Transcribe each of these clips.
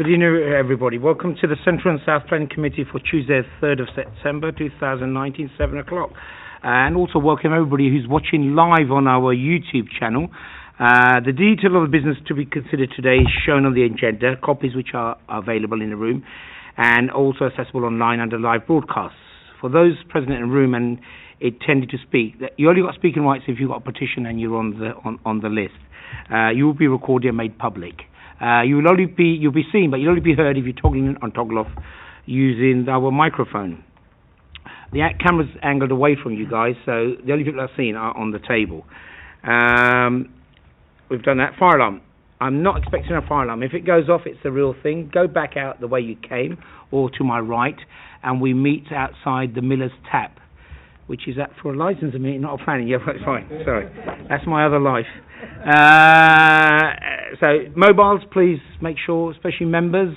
Good evening, everybody. Welcome to the Central and South Planning Committee for Tuesday, 3rd of September 2019, 7 o'clock. And also welcome everybody who's watching live on our YouTube channel. The detail of the business to be considered today is shown on the agenda, copies which are available in the room, and also accessible online under live broadcasts. For those present in the room and intending to speak, you only got speaking rights if you've got a petition and you're on the list. You will be recorded and made public. You'll be seen, but you'll only be heard if you're toggling on toggle off using our microphone. The camera's angled away from you guys, so the only people I've seen are on the table. We've done that. Fire alarm. I'm not expecting a fire alarm. If it goes off, it's the real thing. Go back out the way you came, or to my right, and we meet outside the Miller's Tap, which is for a license meeting, not a planning. Yeah, that's fine. Sorry. That's my other life. So mobiles, please make sure, especially members,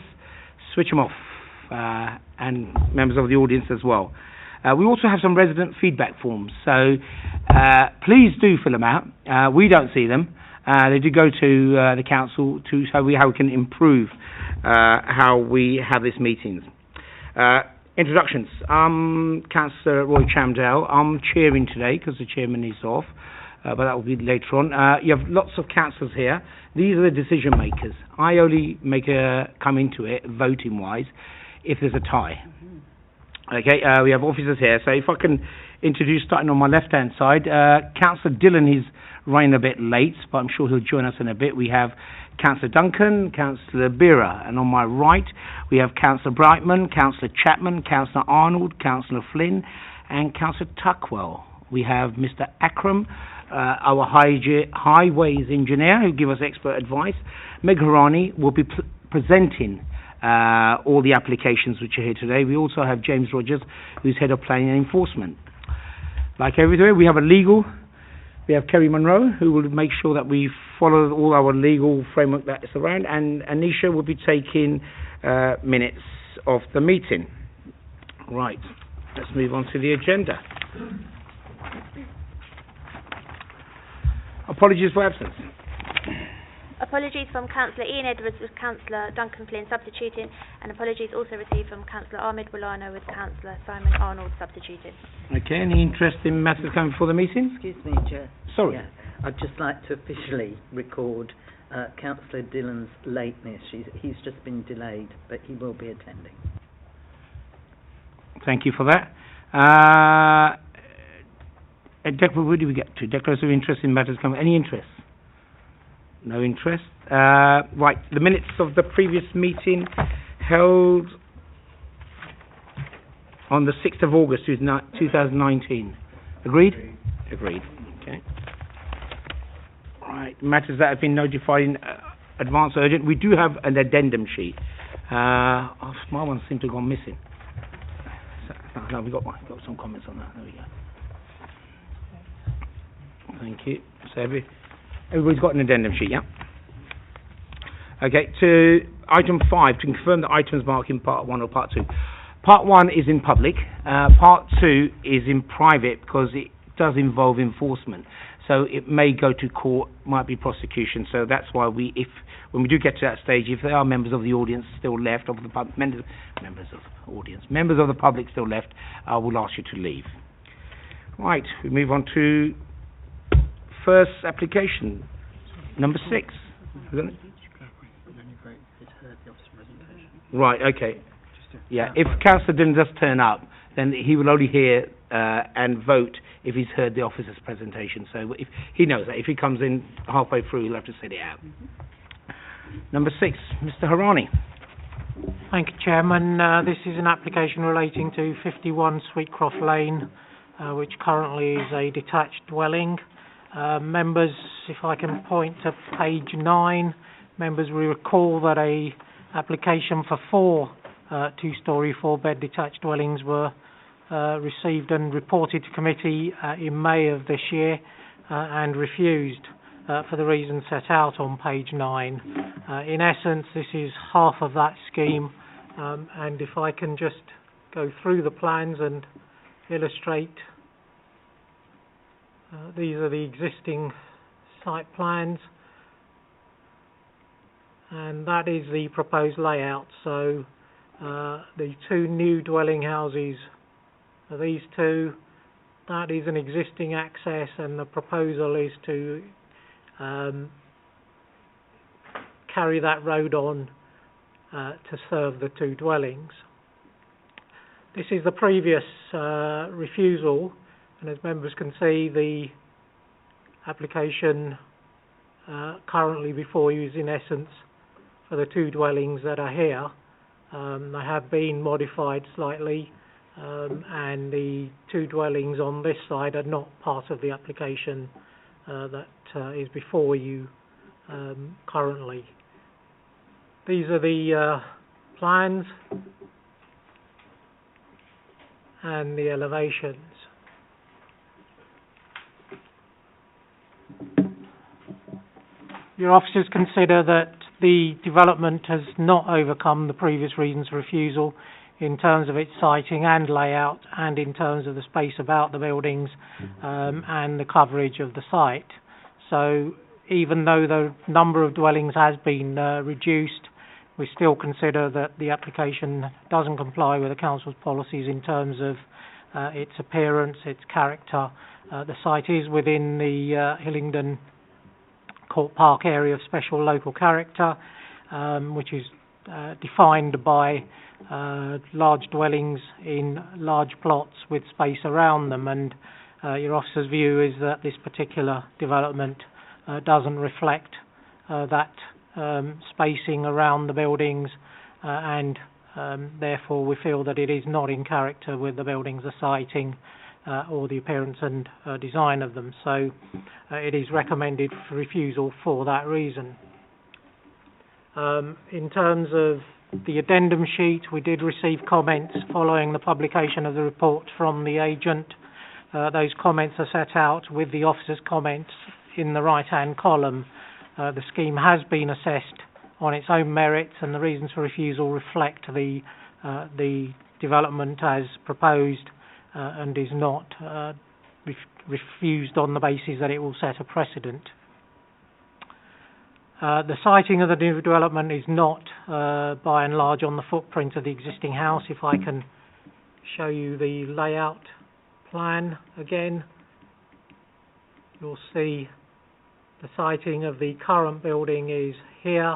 switch them off, and members of the audience as well. We also have some resident feedback forms, so please do fill them out. We don't see them. They do go to the council how we can improve how we have these meetings. Introductions. I'm Councillor Roy Chamdale. I'm chairing today because the chairman is off, but that will be later on. You have lots of councillors here. These are the decision makers. I only come into it, voting-wise, if there's a tie. Okay, we have officers here. So if I can introduce, starting on my left-hand side, Councillor Dillon is running a bit late, but I'm sure he'll join us in a bit. We have Councillor Duncan, Councillor Bira, and on my right we have Councillor Brightman, Councillor Chapman, Councillor Arnold, Councillor Flynn, and Councillor Tuckwell. We have Mr. Akram, our highways engineer, who give us expert advice. Meg Harani will be presenting all the applications which are here today. We also have James Rogers, who's head of planning and enforcement. Like everywhere, we have a legal. We have Kerry Monroe, who will make sure that we follow all our legal framework that is around, and Anisha will be taking minutes of the meeting. Right, let's move on to the agenda. Apologies for absence. Apologies from Councillor Ian Edwards with Councillor Duncan Flynn substituting, and apologies also received from Councillor Ahmed Bolano with Councillor Simon Arnold substituting. Okay, any interesting matters coming before the meeting? Excuse me, Chair. Sorry. Yeah, I'd just like to officially record Councillor Dillon's lateness. He's just been delayed, but he will be attending. Thank you for that. Where do we get to? Declaration of interest in matters coming. Any interest? No interest. Right, the minutes of the previous meeting held on the 6th of August 2019. Agreed? Agreed. Okay. Right, matters that have been notified in advance urgent. We do have an addendum sheet. My one seemed to have gone missing. No, we got some comments on that. There we go. Thank you. So everybody's got an addendum sheet, yeah? Okay, to item 5, to confirm the items marked in part 1 or part 2. Part 1 is in public, part 2 is in private because it does involve enforcement. So it may go to court, might be prosecution. So that's why when we do get to that stage, if there are members of the audience still left, members of the public still left, I will ask you to leave. Right, we move on to first application, number 6. Right, okay. Yeah, if Councillor Dillon does turn up, then he will only hear and vote if he's heard the officer's presentation. So if he knows that. If he comes in halfway through, he'll have to sit it out. Number 6, Mr. Harani. Thank you, Chairman. This is an application relating to 51 Sweetcroft Lane, which currently is a detached dwelling. Members, if I can point to page 9, members will recall that a application for 4 two-storey, 4-bed detached dwellings were received and reported to committee in May of this year and refused for the reasons set out on page 9. In essence, this is half of that scheme, and if I can just go through the plans and illustrate. These are the existing site plans. and that is the proposed layout. So the two new dwelling houses are these two. That is an existing access, and the proposal is to carry that road on to serve the two dwellings. This is the previous refusal, and as members can see, the application currently before you is in essence for the two dwellings that are here. They have been modified slightly, and the two dwellings on this side are not part of the application that is before you currently. These are the plans and the elevations. Your officers consider that the development has not overcome the previous reasons for refusal in terms of its siting and layout, and in terms of the space about the buildings and the coverage of the site. So even though the number of dwellings has been reduced, we still consider that the application doesn't comply with the council's policies in terms of its appearance, its character. The site is within the Hillingdon Court Park area of special local character, which is defined by large dwellings in large plots with space around them, and your officer's view is that this particular development doesn't reflect that spacing around the buildings, and therefore we feel that it is not in character with the buildings, the siting or the appearance and design of them. So it is recommended for refusal for that reason. In terms of the addendum sheet, we did receive comments following the publication of the report from the agent. Those comments are set out with the officer's comments in the right-hand column. The scheme has been assessed on its own merits, and the reasons for refusal reflect the development as proposed, and is not refused on the basis that it will set a precedent. The siting of the new development is not, by and large, on the footprint of the existing house. If I can show you the layout plan again, you'll see the siting of the current building is here,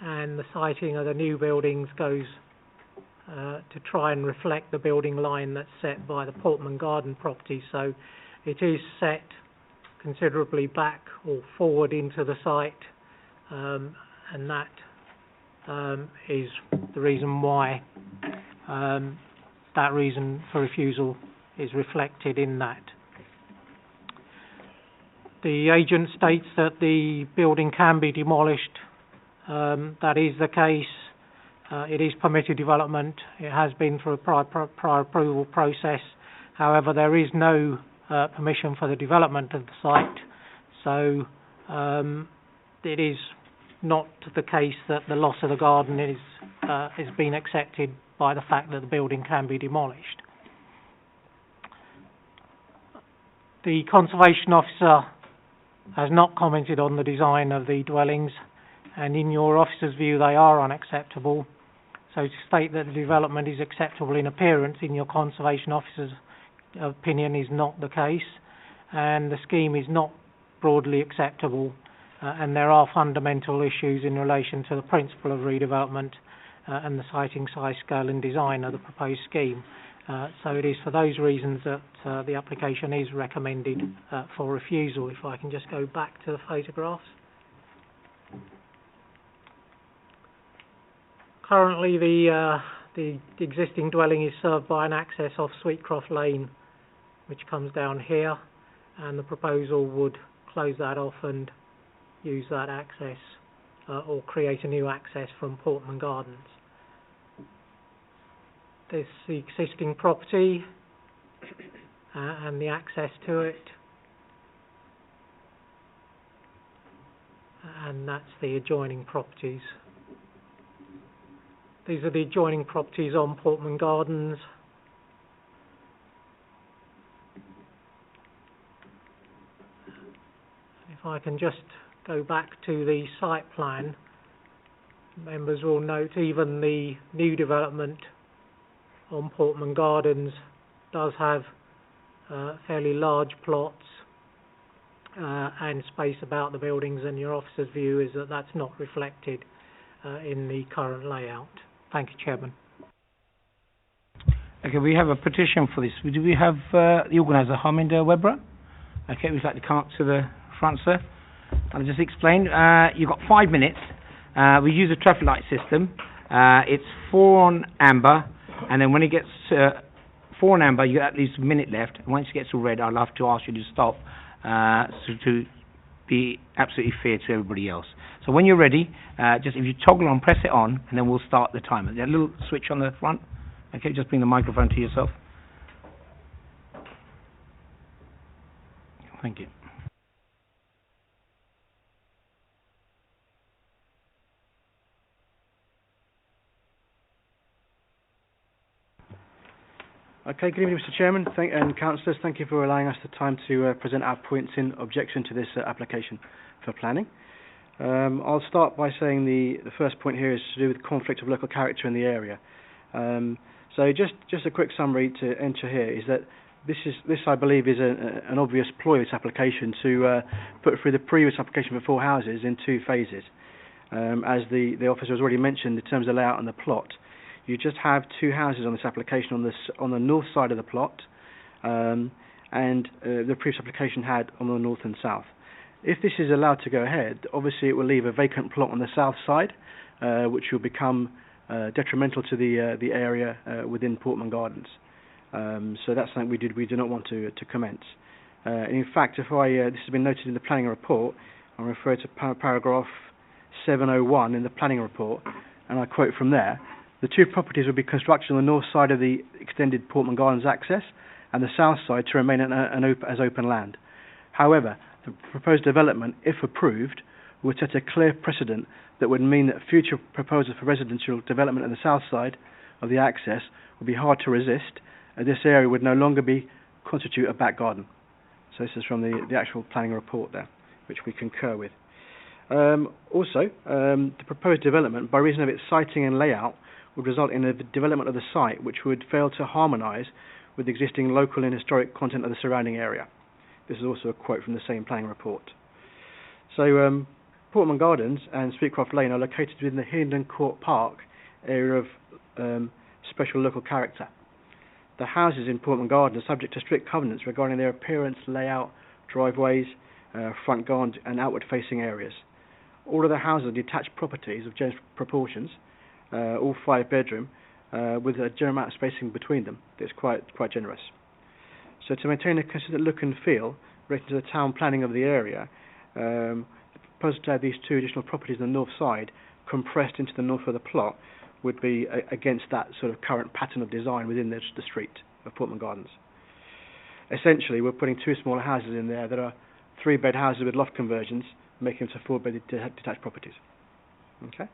and the siting of the new buildings goes to try and reflect the building line that's set by the Portman Garden property. So it is set considerably back or forward into the site, and that is the reason why that reason for refusal is reflected in that. The agent states that the building can be demolished. That is the case. It is permitted development. It has been for a prior approval process. However, there is no permission for the development of the site, so it is not the case that the loss of the garden is been accepted by the fact that the building can be demolished. The conservation officer has not commented on the design of the dwellings, and in your officer's view they are unacceptable. So to state that the development is acceptable in appearance in your conservation officer's opinion is not the case, and the scheme is not broadly acceptable, and there are fundamental issues in relation to the principle of redevelopment and the siting size, scale and design of the proposed scheme. So it is for those reasons that the application is recommended for refusal. If I can just go back to the photographs. Currently the existing dwelling is served by an access off Sweetcroft Lane, which comes down here, and the proposal would close that off and use that access or create a new access from Portman Gardens. This is the existing property and the access to it, and that's the adjoining properties. These are the adjoining properties on Portman Gardens. If I can just go back to the site plan, members will note even the new development on Portman Gardens does have fairly large plots and space about the buildings, and your officer's view is that that's not reflected in the current layout. Thank you, Chairman. Okay, we have a petition for this. Do we have the organiser, Harminder Webber? Okay, we'd like to come up to the front, sir. I'll just explain. You've got 5 minutes. We use a traffic light system. It's 4 on amber, and then when it gets 4 on amber, you get at least a minute left. And once it gets to red, I'll have to ask you to stop so to be absolutely fair to everybody else. So when you're ready, just if you toggle on, press it on, and then we'll start the timer. There's a little switch on the front. Okay, just bring the microphone to yourself. Thank you. Okay, good evening, Mr. Chairman and councillors. Thank you for allowing us the time to present our points in objection to this application for planning. I'll start by saying the first point here is to do with conflict of local character in the area. So just a quick summary to enter here is that this I believe is an obvious ploy of this application to put through the previous application for 4 houses in 2 phases. As the officer has already mentioned in terms of the layout and the plot, you just have 2 houses on this application on the north side of the plot, and the previous application had on the north and south. If this is allowed to go ahead, obviously it will leave a vacant plot on the south side, which will become detrimental to the area within Portman Gardens. So that's something we do not want to commence. In fact, this has been noted in the planning report. I refer to paragraph 701 in the planning report, and I quote from there: the 2 properties will be constructed on the north side of the extended Portman Gardens access, and the south side to remain as open land. However, the proposed development, if approved, would set a clear precedent that would mean that future proposals for residential development on the south side of the access would be hard to resist, and this area would no longer constitute a back garden. So this is from the actual planning report there, which we concur with. Also, the proposed development, by reason of its siting and layout, would result in a development of the site which would fail to harmonise with the existing local and historic content of the surrounding area. This is also a quote from the same planning report. So, Portman Gardens and Sweetcroft Lane are located within the Hillingdon Court Park area of special local character. The houses in Portman Gardens are subject to strict covenants regarding their appearance, layout, driveways, front garden and outward-facing areas. All of the houses are detached properties of generous proportions, all 5-bedroom, with a general amount of spacing between them. It's quite generous. So to maintain a consistent look and feel related to the town planning of the area, the proposal to have these 2 additional properties on the north side compressed into the north of the plot would be against that sort of current pattern of design within the street of Portman Gardens. Essentially, we're putting 2 smaller houses in there that are 3-bed houses with loft conversions, making them to 4-bed detached properties. Okay.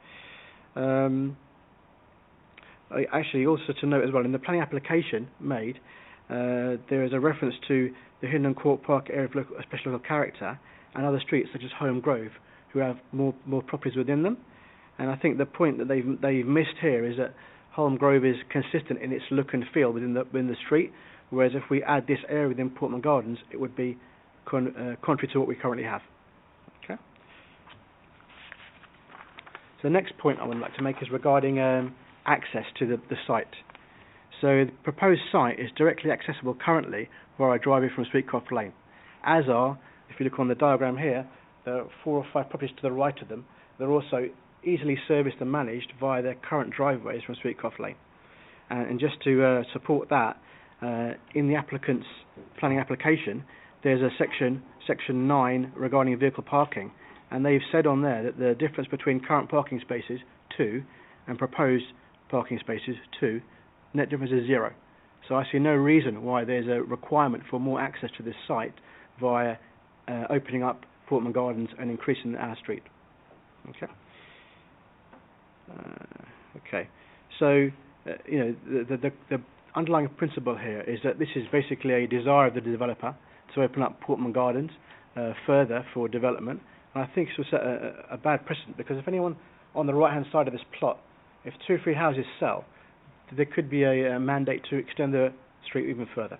Actually, also to note as well, in the planning application made, there is a reference to the Hillingdon Court Park area of special local character and other streets such as Home Grove, who have more properties within them. And I think the point that they've missed here is that Holm Grove is consistent in its look and feel within the street, whereas if we add this area within Portman Gardens, it would be contrary to what we currently have. Okay. So the next point I would like to make is regarding access to the site. So the proposed site is directly accessible currently via a driveway from Sweetcroft Lane, as are, if you look on the diagram here, there are 4 or 5 properties to the right of them. They're also easily serviced and managed via their current driveways from Sweetcroft Lane. And just to support that, in the applicant's planning application, there's a section 9 regarding vehicle parking, and they've said on there that the difference between current parking spaces 2 and proposed parking spaces 2, net difference is 0. So I see no reason why there's a requirement for more access to this site via opening up Portman Gardens and increasing our street. Okay. Okay. So the underlying principle here is that this is basically a desire of the developer to open up Portman Gardens further for development, And I think this will set a bad precedent, because if anyone on the right-hand side of this plot, if 2 or 3 houses sell, there could be a mandate to extend the street even further.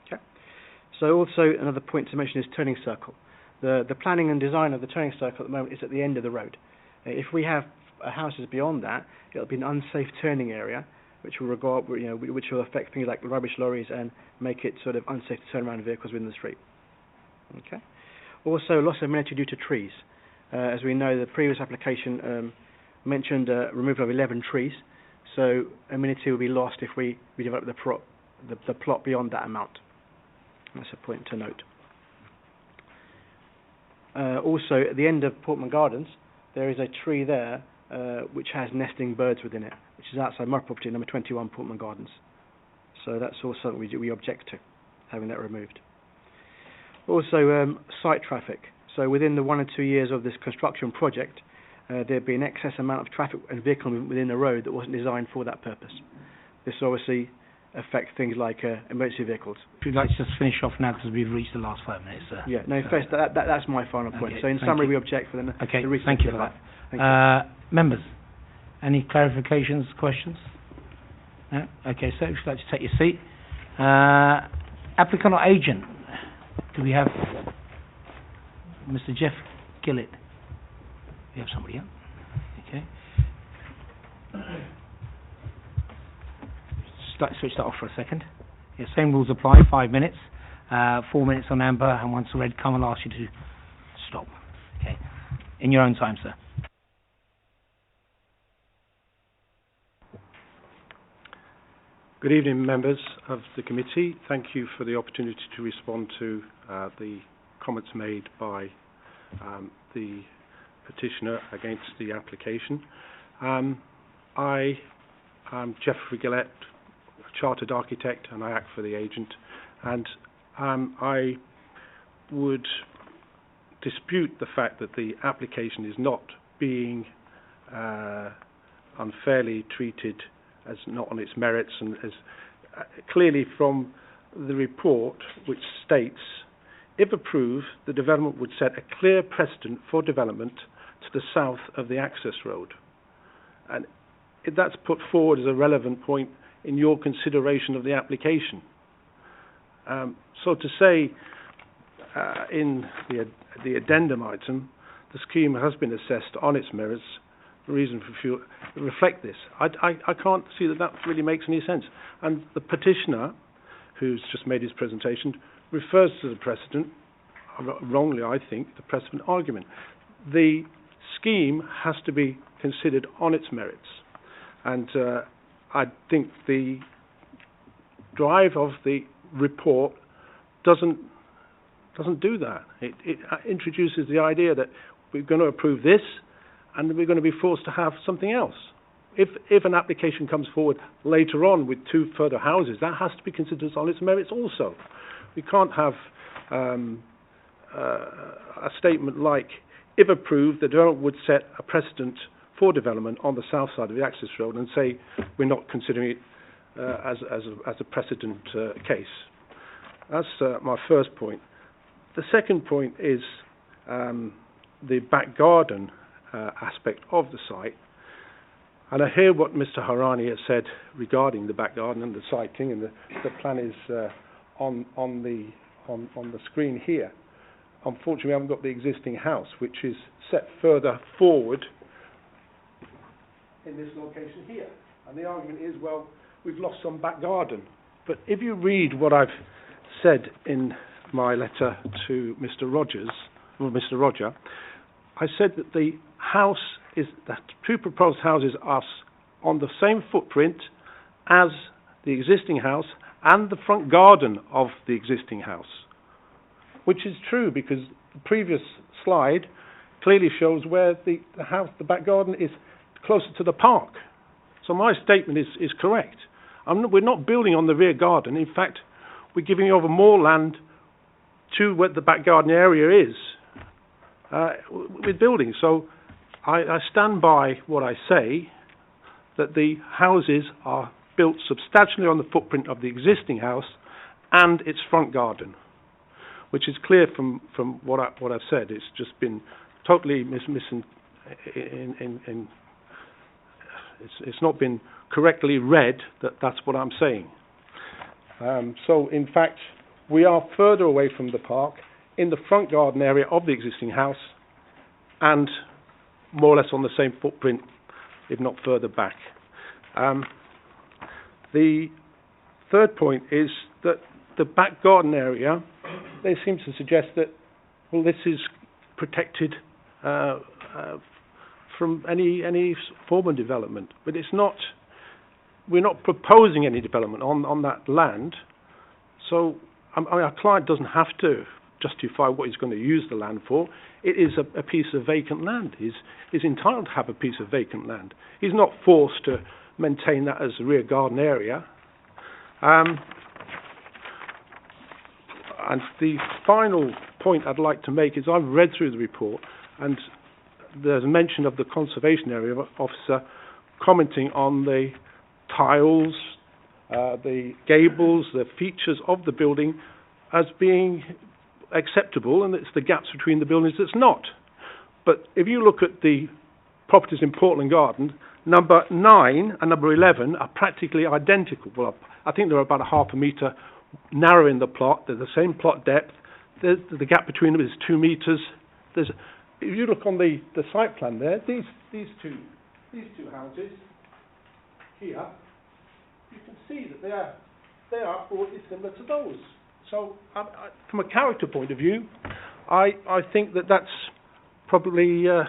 Okay. So also another point to mention is turning circle. The planning and design of the turning circle at the moment is at the end of the road. If we have houses beyond that, it'll be an unsafe turning area, which will which will affect things like rubbish lorries and make it sort of unsafe to turn around vehicles within the street. Okay. Also, loss of amenity due to trees. As we know, the previous application mentioned removal of 11 trees, so amenity will be lost if we develop the plot beyond that amount. That's a point to note. Also, at the end of Portman Gardens, there is a tree there which has nesting birds within it, which is outside my property, number 21 Portman Gardens. So that's also something we object to, having that removed. Also, site traffic. So within the 1 or 2 years of this construction project, there'd be an excess amount of traffic and vehicle movement within the road that wasn't designed for that purpose. This obviously affects things like emergency vehicles. If you'd like to just finish off now, because we've reached the last 5 minutes, sir. Yeah, no, first, that's my final point. Okay, so in summary, we object for the okay, reasons thank you for given. that. Thank you. Members, any clarifications, questions? No? Okay, so if you'd like to take your seat. Applicant or agent? Do we have Mr. Jeff Gillett? We have somebody else. Okay. Switch that off for a second. Yeah, same rules apply, 5 minutes. 4 minutes on amber, and once red come, I'll ask you to stop. Okay. In your own time, sir. Good evening, members of the committee. Thank you for the opportunity to respond to the comments made by the petitioner against the application. I am Jeffrey Gillett, a chartered architect, and I act for the agent. And I would dispute the fact that the application is not being unfairly treated as not on its merits, and as clearly from the report, which states, if approved, the development would set a clear precedent for development to the south of the access road. And that's put forward as a relevant point in your consideration of the application. So to say in the addendum item, the scheme has been assessed on its merits, reason for reflect this. I can't see that really makes any sense. And the petitioner, who's just made his presentation, refers to the precedent, wrongly I think, the precedent argument. The scheme has to be considered on its merits. And I think the drive of the report doesn't do that. It introduces the idea that we're going to approve this, and we're going to be forced to have something else. If an application comes forward later on with 2 further houses, that has to be considered on its merits also. We can't have a statement like, if approved, the development would set a precedent for development on the south side of the access road, and say we're not considering it as a precedent case. That's my first point. The second point is the back garden aspect of the site, and I hear what Mr. Harani has said regarding the back garden and the cycling, and the plan is on the screen here. Unfortunately, we haven't got the existing house, which is set further forward in this location here. And the argument is, well, we've lost some back garden. But if you read what I've said in my letter to Mr. Roger, I said that the house is that 2 proposed houses are on the same footprint as the existing house and the front garden of the existing house, which is true because the previous slide clearly shows where the back garden is closer to the park. So my statement is correct. We're not building on the rear garden. In fact, we're giving over more land to where the back garden area is with building. So I stand by what I say, that the houses are built substantially on the footprint of the existing house and its front garden, which is clear from what I've said. It's just been totally it's not been correctly read that that's what I'm saying. So in fact, we are further away from the park in the front garden area of the existing house and more or less on the same footprint, if not further back. The third point is that the back garden area, they seem to suggest that, well, this is protected from any form of development, but it's not. We're not proposing any development on that land, so our client doesn't have to justify what he's going to use the land for. It is a piece of vacant land. He's entitled to have a piece of vacant land. He's not forced to maintain that as a rear garden area. And the final point I'd like to make is I've read through the report, and there's a mention of the conservation area officer commenting on the tiles, the gables, the features of the building as being acceptable, and it's the gaps between the buildings that's not. But if you look at the properties in Portland Garden, number 9 and number 11 are practically identical. Well, I think they're about a half a metre narrow in the plot. They're the same plot depth. The gap between them is 2 metres. If you look on the site plan there, these two houses here, you can see that they are broadly similar to those. So, from a character point of view, I think that's probably a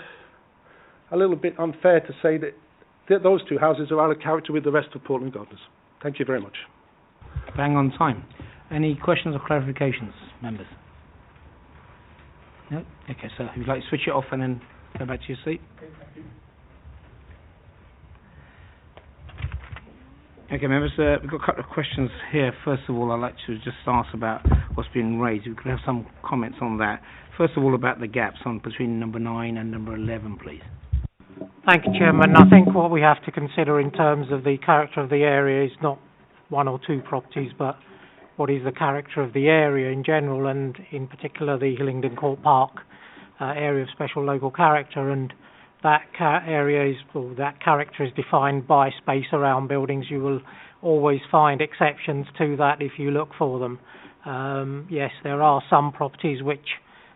little bit unfair to say that those two houses are out of character with the rest of Portland Gardens. Thank you very much. Bang on time. Any questions or clarifications, members? No? Okay, so if you'd like to switch it off and then go back to your seat. Okay, thank you. Okay, members, we've got a couple of questions here. First of all, I'd like to just ask about what's been raised. We could have some comments on that. First of all, about the gaps between number 9 and number 11, please. Thank you, Chairman. I think what we have to consider in terms of the character of the area is not 1 or 2 properties, but what is the character of the area in general, and in particular the Hillingdon Court Park area of special local character. And that that character is defined by space around buildings. You will always find exceptions to that if you look for them. Yes, there are some properties which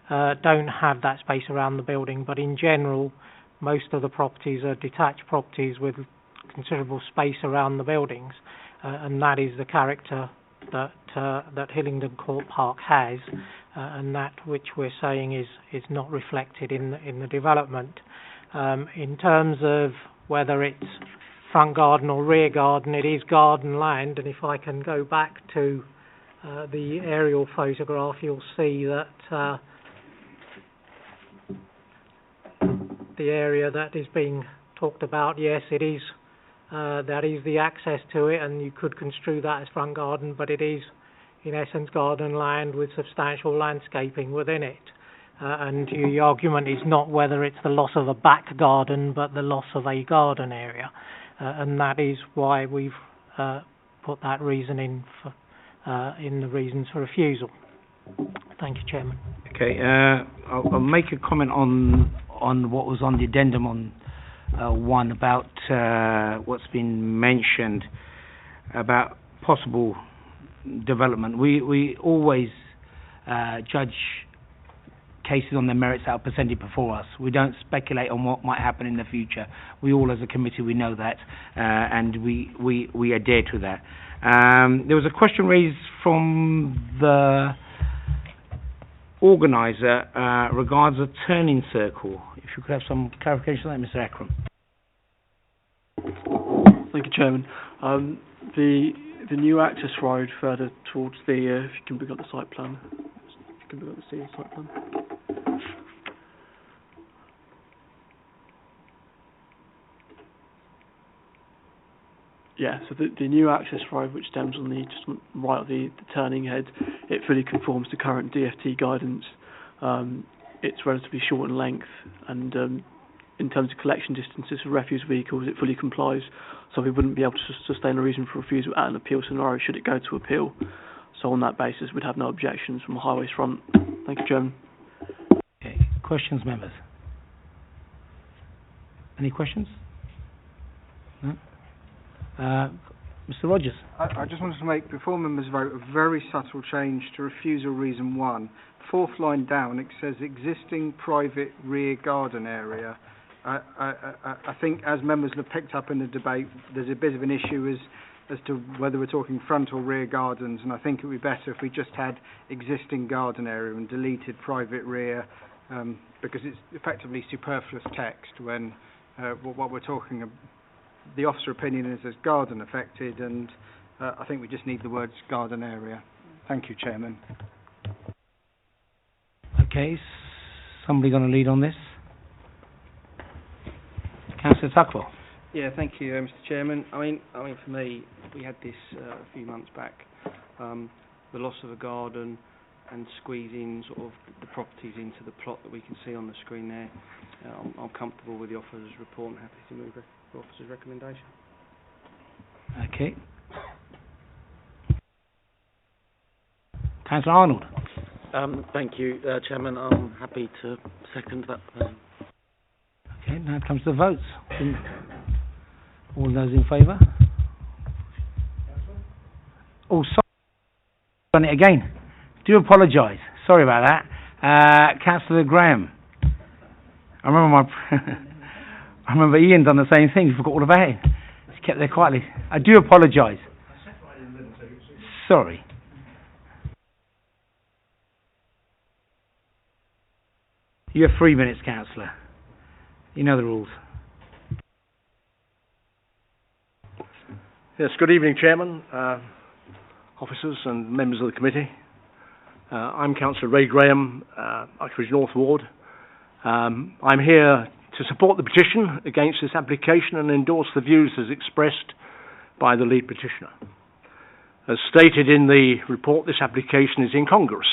don't have that space around the building, but in general, most of the properties are detached properties with considerable space around the buildings, and that is the character that Hillingdon Court Park has, and that which we're saying is not reflected in the development. In terms of whether it's front garden or rear garden, it is garden land, and if I can go back to the aerial photograph, you'll see that the area that is being talked about, yes, it is, that is the access to it, and you could construe that as front garden, but it is in essence garden land with substantial landscaping within it. And the argument is not whether it's the loss of a back garden, but the loss of a garden area, and that is why we've put that reason in the reasons for refusal. Thank you, Chairman. Okay, I'll make a comment on what was on the addendum on 1 about what's been mentioned about possible development. We always judge cases on their merits that are presented before us. We don't speculate on what might happen in the future. We all, as a committee, we know that, and we adhere to that. There was a question raised from the organiser regards a turning circle. If you could have some clarification on that, Mr. Akram. Thank you, Chairman. The new access road further towards the, if you can bring up the site plan. If you can bring up the site plan. Yeah, so the new access road, which stems on the just right of the turning head, it fully conforms to current DFT guidance. It's relatively short in length, and in terms of collection distances for refuse vehicles, it fully complies. So we wouldn't be able to sustain a reason for refusal at an appeal scenario should it go to appeal. So on that basis, we'd have no objections from the highways front. Thank you, Chairman. Okay. Questions, members? Any questions? No? Mr. Rogers. I just wanted to make, before members vote, a very subtle change to refusal reason 1. Fourth line down, it says existing private rear garden area. I think as members have picked up in the debate, there's a bit of an issue as to whether we're talking front or rear gardens, and I think it would be better if we just had existing garden area and deleted private rear, because it's effectively superfluous text when what we're talking about. The officer opinion is there's garden affected, and I think we just need the words garden area. Thank you, Chairman. Okay, somebody going to lead on this? Councillor Tuckwell. Yeah, thank you, Mr. Chairman. I mean, for me, we had this a few months back. The loss of a garden and squeezing sort of the properties into the plot that we can see on the screen there. I'm comfortable with the officer's report and happy to move the officer's recommendation. Okay. Councillor Arnold. Thank you, Chairman. I'm happy to second that. Okay, now comes the votes. All those in favour? Oh, sorry. Done it again. Do apologise. Sorry about that. Councillor Graham. I remember Ian done the same thing. He forgot all about it. He kept there quietly. I do apologise. Sorry. You have 3 minutes, Councillor. You know the rules. Yes, good evening, Chairman, officers and members of the committee. I'm Councillor Ray Graham, Uxbridge North Ward. I'm here to support the petition against this application and endorse the views as expressed by the lead petitioner. As stated in the report, this application is incongruous,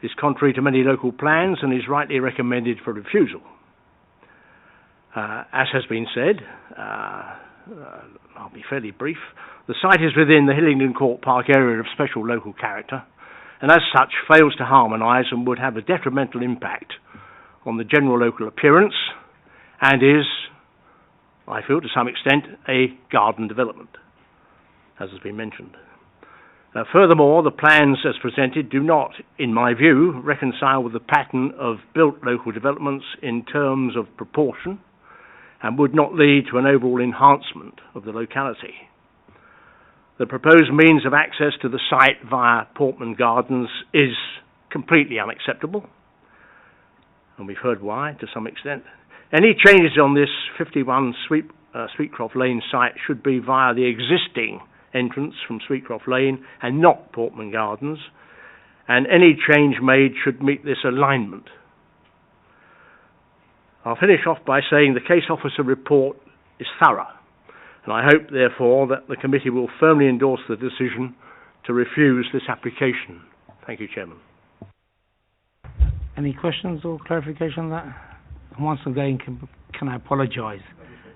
is contrary to many local plans and is rightly recommended for refusal. As has been said, I'll be fairly brief. The site is within the Hillingdon Court Park area of special local character, and as such fails to harmonise and would have a detrimental impact on the general local appearance, and is, I feel, to some extent, a garden development, as has been mentioned. Furthermore, the plans as presented do not, in my view, reconcile with the pattern of built local developments in terms of proportion, and would not lead to an overall enhancement of the locality. The proposed means of access to the site via Portman Gardens is completely unacceptable, and we've heard why to some extent. Any changes on this 51 Sweetcroft Lane site should be via the existing entrance from Sweetcroft Lane and not Portman Gardens, and any change made should meet this alignment. I'll finish off by saying the case officer report is thorough, and I hope, therefore, that the committee will firmly endorse the decision to refuse this application. Thank you, Chairman. Any questions or clarification on that? And once again, can I apologise?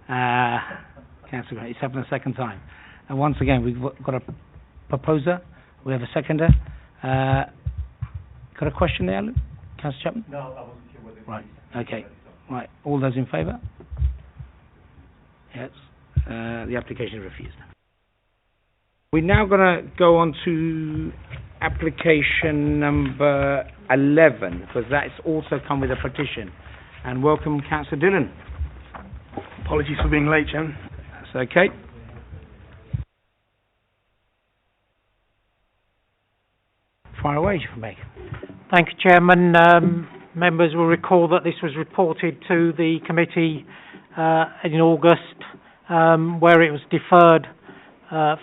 Councillor, it's happened a second time. And once again, we've got a proposer, we have a seconder. Got a question there, Luke? Councillor Chapman? No, I wasn't sure whether... Right, okay. Right, all those in favour? Yes. The application is refused. We're now going to go on to application number 11, because that's also come with a petition. And welcome, Councillor Dillon. Apologies for being late, Chairman. That's okay. Fire away, if you may. Thank you, Chairman. Members will recall that this was reported to the committee in August, where it was deferred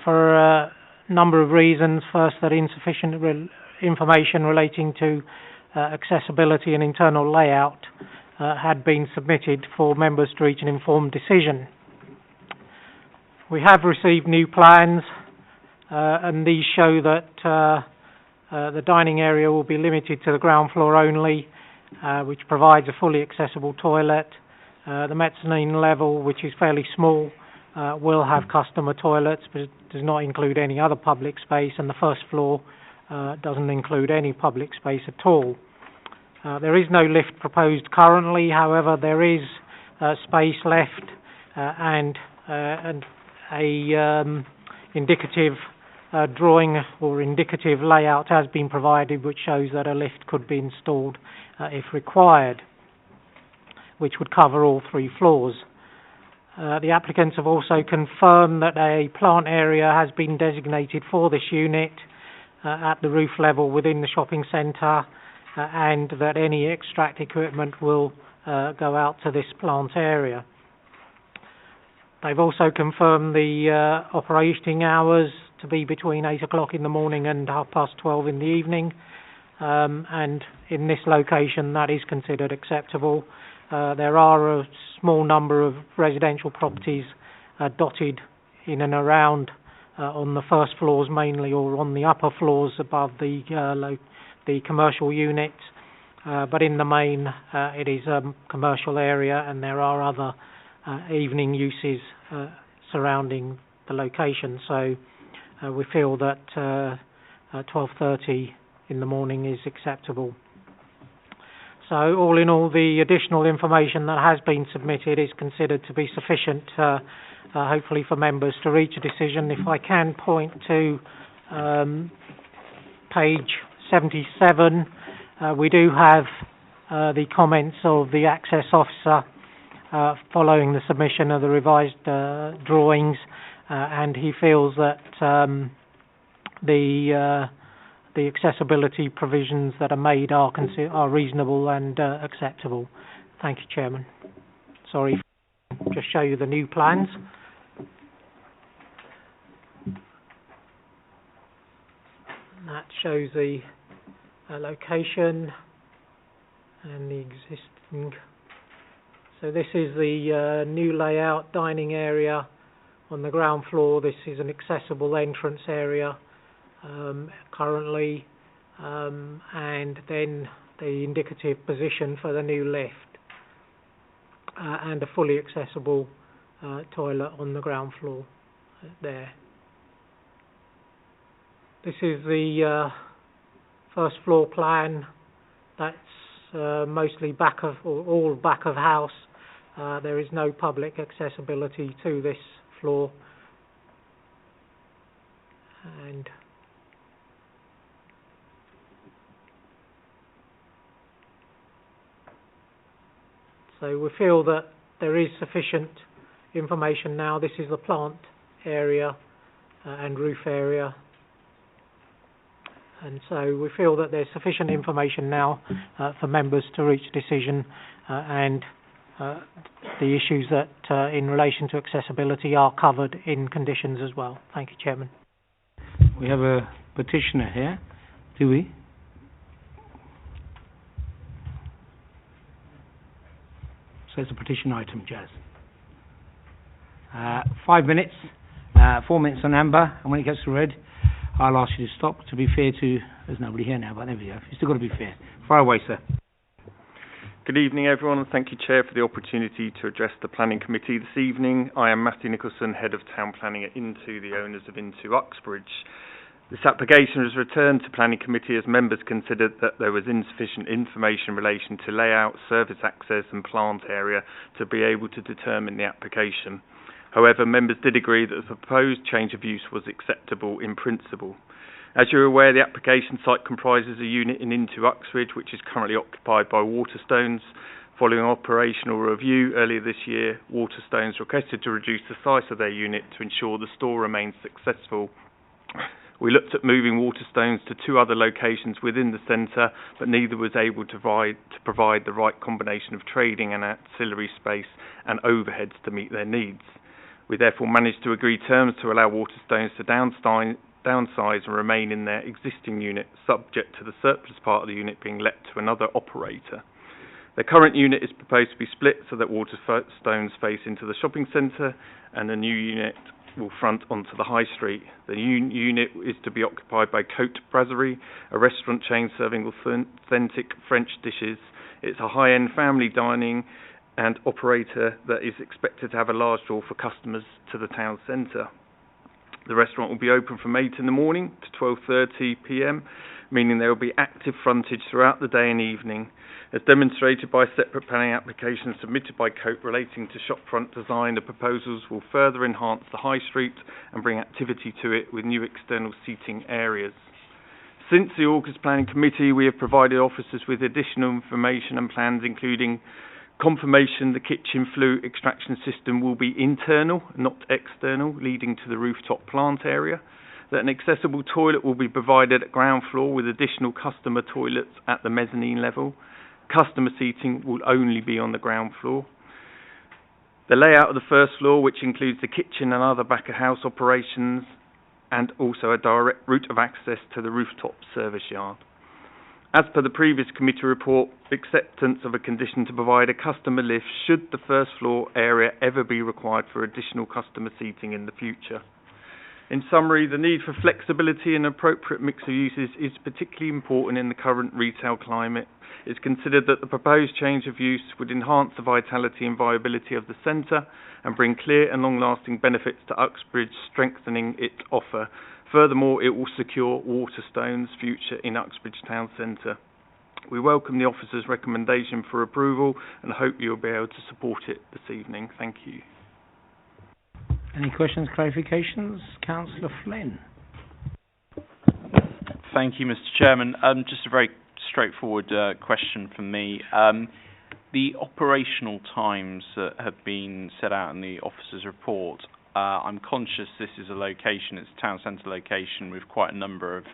for a number of reasons. First, that insufficient information relating to accessibility and internal layout had been submitted for members to reach an informed decision. We have received new plans, and these show that the dining area will be limited to the ground floor only, which provides a fully accessible toilet. The mezzanine level, which is fairly small, will have customer toilets, but it does not include any other public space, and the first floor doesn't include any public space at all. There is no lift proposed currently. However, there is space left, and a indicative drawing or indicative layout has been provided, which shows that a lift could be installed if required, which would cover all 3 floors. The applicants have also confirmed that a plant area has been designated for this unit at the roof level within the shopping centre, and that any extract equipment will go out to this plant area. They've also confirmed the operating hours to be between 8 o'clock in the morning and 12:30 in the evening, and in this location that is considered acceptable. There are a small number of residential properties dotted in and around on the first floors mainly, or on the upper floors above the commercial units, but in the main it is a commercial area, and there are other evening uses surrounding the location. So we feel that 12:30 in the morning is acceptable. So all in all, the additional information that has been submitted is considered to be sufficient, hopefully for members to reach a decision. If I can point to page 77, we do have the comments of the access officer following the submission of the revised drawings, and he feels that the accessibility provisions that are made are reasonable and acceptable. Thank you, Chairman. Sorry, just show you the new plans. That shows the location and the existing. So this is the new layout, dining area on the ground floor. This is an accessible entrance area currently, and then the indicative position for the new lift, and a fully accessible toilet on the ground floor there. This is the first floor plan. That's mostly back of, or all back of house. There is no public accessibility to this floor, and so we feel that there is sufficient information now. This is the plant area and roof area, and so we feel that there's sufficient information now for members to reach a decision, and the issues that in relation to accessibility are covered in conditions as well. Thank you, Chairman. We have a petitioner here, do we? So it's a petition item, Jazz. 5 minutes, 4 minutes on amber, and when it gets to red, I'll ask you to stop. To be fair to, there's nobody here now, but there we go. You've still got to be fair. Fire away, sir. Good evening, everyone, and thank you, Chair, for the opportunity to address the Planning Committee this evening. I am Matthew Nicholson, Head of Town Planning at Into, the owners of Into Uxbridge. This application was returned to Planning Committee as members considered that there was insufficient information in relation to layout, service access and plant area to be able to determine the application. However, members did agree that the proposed change of use was acceptable in principle. As you're aware, the application site comprises a unit in Into Uxbridge, which is currently occupied by Waterstones. Following an operational review earlier this year, Waterstones requested to reduce the size of their unit to ensure the store remains successful. We looked at moving Waterstones to 2 other locations within the centre, but neither was able to provide the right combination of trading and ancillary space and overheads to meet their needs. We therefore managed to agree terms to allow Waterstones to downsize and remain in their existing unit, subject to the surplus part of the unit being let to another operator. The current unit is proposed to be split so that Waterstones face into the shopping centre and the new unit will front onto the high street. The new unit is to be occupied by Côte Brasserie, a restaurant chain serving authentic French dishes. It's a high-end family dining and operator that is expected to have a large draw for customers to the town centre. The restaurant will be open from 8 in the morning to 12:30 p.m. meaning there will be active frontage throughout the day and evening, as demonstrated by separate planning applications submitted by Cope relating to shopfront design. The proposals will further enhance the high street and bring activity to it with new external seating areas. Since the August Planning Committee, we have provided officers with additional information and plans, including confirmation the kitchen flue extraction system will be internal, not external, leading to the rooftop plant area, that an accessible toilet will be provided at ground floor with additional customer toilets at the mezzanine level. Customer seating will only be on the ground floor. The layout of the first floor, which includes the kitchen and other back-of-house operations, and also a direct route of access to the rooftop service yard. As per the previous committee report, acceptance of a condition to provide a customer lift should the first floor area ever be required for additional customer seating in the future. In summary, the need for flexibility and appropriate mix of uses is particularly important in the current retail climate. It's considered that the proposed change of use would enhance the vitality and viability of the centre and bring clear and long-lasting benefits to Uxbridge, strengthening its offer. Furthermore, it will secure Waterstone's future in Uxbridge Town Centre. We welcome the officer's recommendation for approval and hope you'll be able to support it this evening. Thank you. Any questions, clarifications? Councillor Flynn. Thank you, Mr. Chairman. Just a very straightforward question from me. The operational times that have been set out in the officer's report, I'm conscious this is a location, it's a town centre location with quite a number of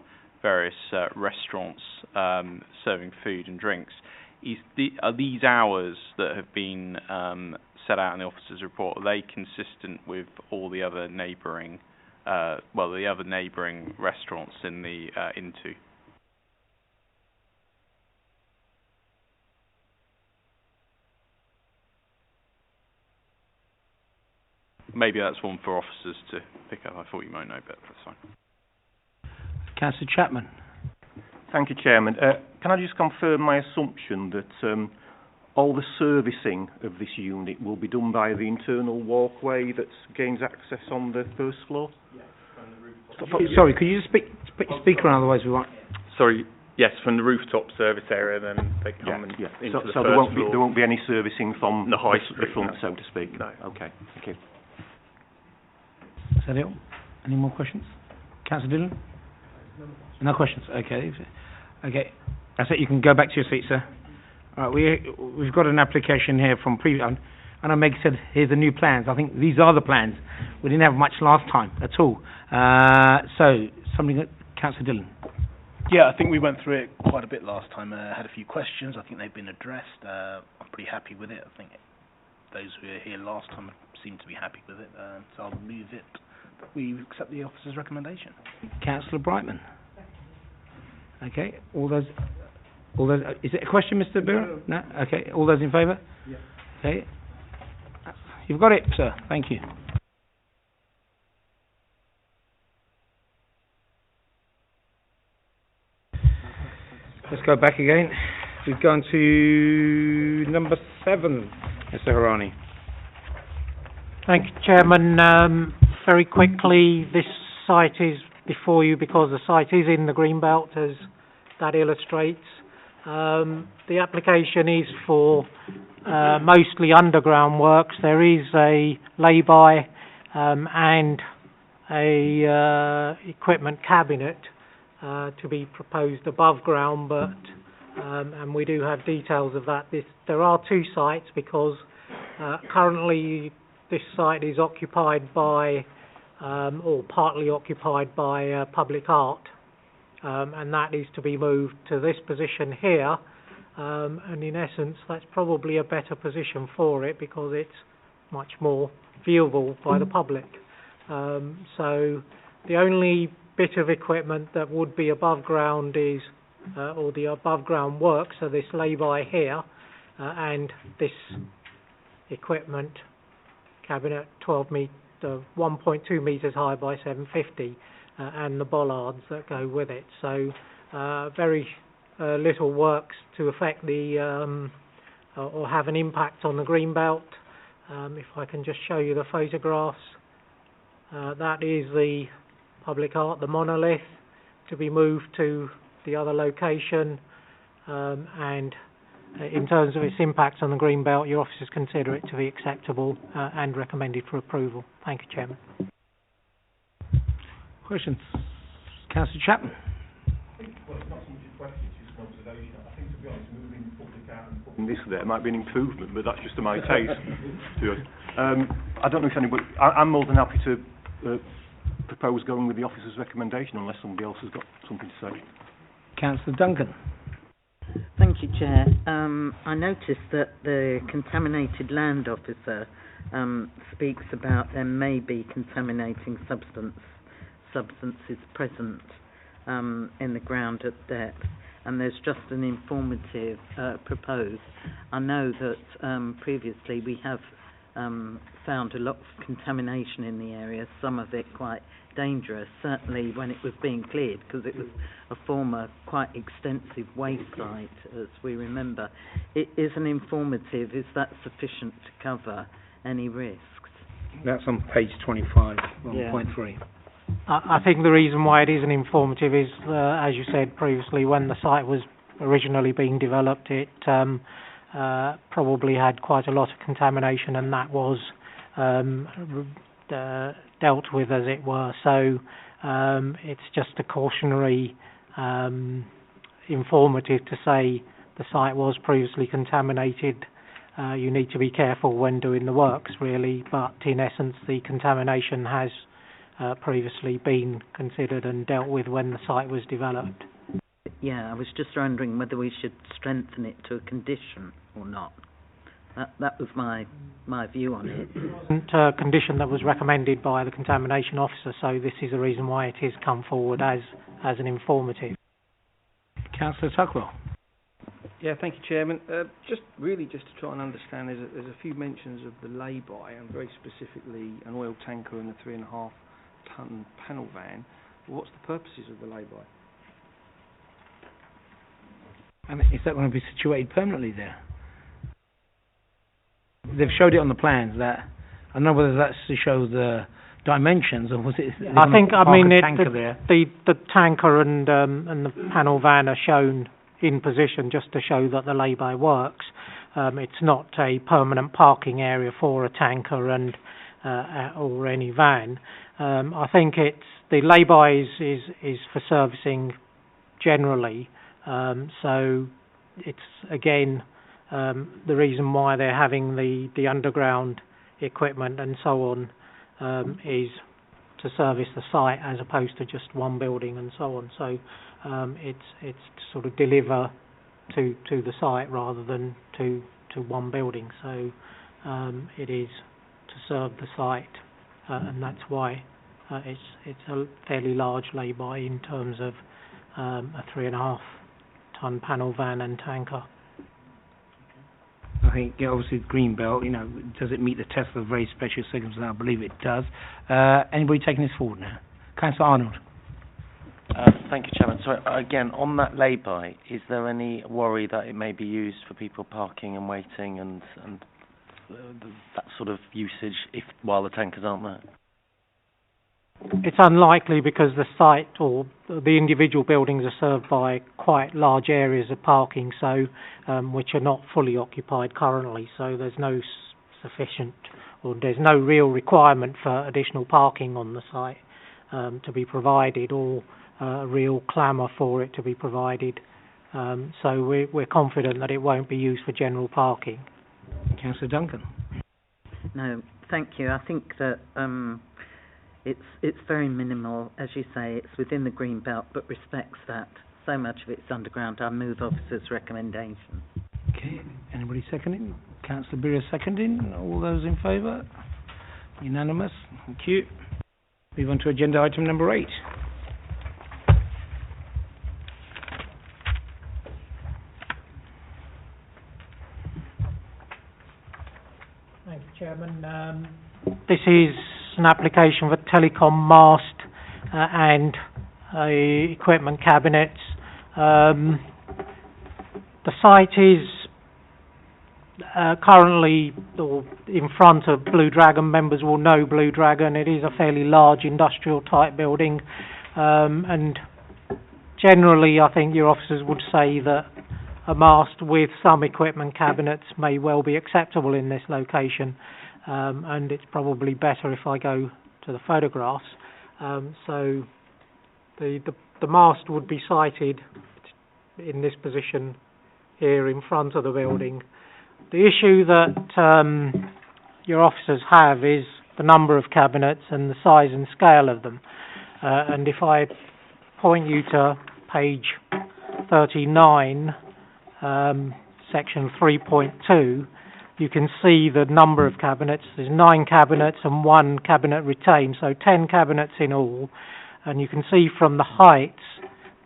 various restaurants serving food and drinks. Are these hours that have been set out in the officer's report, are they consistent with all the other neighbouring, restaurants in the Into? Maybe that's one for officers to pick up. I thought you might know, but that's fine. Councillor Chapman. Thank you, Chairman. Can I just confirm my assumption that all the servicing of this unit will be done by the internal walkway that gains access on the first floor? Sorry, could you just speak around, otherwise we won't... Sorry, yes, from the rooftop service area, then they come into the first so there won't be any servicing from the high street, the front, no. so to speak? No. Okay, thank you. Is that it? Any more questions? Councillor Dillon? No questions. Okay. Okay. That's it. You can go back to your seat, sir. All right. We've got an application here from previous. I know Meg said, here's the new plans. I think these are the plans. We didn't have much last time at all. Councillor Dillon. Yeah, I think we went through it quite a bit last time. Had a few questions. I think they've been addressed. I'm pretty happy with it. I think those who were here last time seem to be happy with it. So I'll move it. We accept the officer's recommendation. Councillor Brightman. Okay. All those. Is it a question, Mr. Borough? No. Okay. All those in favour? Yeah. Okay. You've got it, sir. Thank you. Let's go back again. We've gone to number 7, Mr. Harani. Thank you, Chairman. Very quickly, this site is before you because the site is in the Greenbelt, as that illustrates. The application is for mostly underground works. There is a lay-by and a equipment cabinet to be proposed above ground, but and we do have details of that. There are 2 sites because currently this site is occupied by, or partly occupied by public art, and that is to be moved to this position here, and in essence that's probably a better position for it because it's much more viewable by the public. So the only bit of equipment that would be above ground is, or the above ground work, so this lay-by here, and this equipment cabinet 1.2 metres high by 750, and the bollards that go with it. So very little works to affect the or have an impact on the Greenbelt. If I can just show you the photographs, that is the public art, the monolith, to be moved to the other location, and in terms of its impacts on the Greenbelt, your officers consider it to be acceptable and recommended for approval. Thank you, Chairman. Questions? Councillor Chapman. Well, it's not so much a question, it's just an observation. I think, to be honest, moving public out and putting this there might be an improvement, but that's just to my taste. I don't know if anybody... I'm more than happy to propose going with the officer's recommendation, unless somebody else has got something to say. Councillor Duncan. Thank you, Chair. I noticed that the contaminated land officer speaks about there may be contaminating substances present in the ground at depth, and there's just an informative proposed. I know that previously we have found a lot of contamination in the area, some of it quite dangerous, certainly when it was being cleared, because it was a former quite extensive waste site, as we remember. It is an informative. Is that sufficient to cover any risks? That's on page 25, point 3. I think the reason why it is an informative is, as you said previously, when the site was originally being developed, it probably had quite a lot of contamination, and that was dealt with, as it were. So it's just a cautionary informative to say the site was previously contaminated. You need to be careful when doing the works, really, but in essence the contamination has previously been considered and dealt with when the site was developed. Yeah, I was just wondering whether we should strengthen it to a condition or not. That was my view on it. It wasn't a condition that was recommended by the contamination officer, so this is the reason why it has come forward as an informative. Councillor Tuckwell. Yeah, thank you, Chairman. Just to try and understand, there's a few mentions of the lay-by, and very specifically an oil tanker and a 3.5-ton panel van. Well, what's the purposes of the lay-by? And is that going to be situated permanently there? They've showed it on the plans. That I don't know whether that's to show the dimensions, or was it? I mean, the tanker and the panel van are shown in position just to show that the lay-by works. It's not a permanent parking area for a tanker and or any van. I think the lay-by is for servicing generally. So it's again the reason why they're having the underground equipment and so on is to service the site as opposed to just one building and so on. So it's to sort of deliver to the site rather than to one building. So it is to serve the site, and that's why it's a fairly large lay-by in terms of a 3.5-ton panel van and tanker. I think, obviously, Greenbelt, does it meet the test of very special circumstances? I believe it does. Anybody taking this forward now? Councillor Arnold. Thank you, Chairman. So, again, on that lay-by, is there any worry that it may be used for people parking and waiting and that sort of usage while the tankers aren't there? It's unlikely because the site or the individual buildings are served by quite large areas of parking, so which are not fully occupied currently. So there's no there's no real requirement for additional parking on the site to be provided, or real clamour for it to be provided. So we're confident that it won't be used for general parking. Councillor Duncan. No, thank you. I think that it's very minimal, as you say. It's within the green belt, but respects that so much of it's underground. I move officer's recommendation. Okay. Anybody seconding? Councillor Birra seconding. All those in favour? Unanimous. Thank you. Move on to agenda item number 8. Thank you, Chairman. This is an application for telecom mast and equipment cabinets. The site is currently in front of Blue Dragon. Members will know Blue Dragon. It is a fairly large industrial type building, and generally, I think your officers would say that a mast with some equipment cabinets may well be acceptable in this location, and it's probably better if I go to the photographs. So the mast would be sited in this position here in front of the building. The issue that your officers have is the number of cabinets and the size and scale of them. And if I point you to page 39, section 3.2, you can see the number of cabinets. There's 9 cabinets and 1 cabinet retained, so 10 cabinets in all. And you can see from the heights,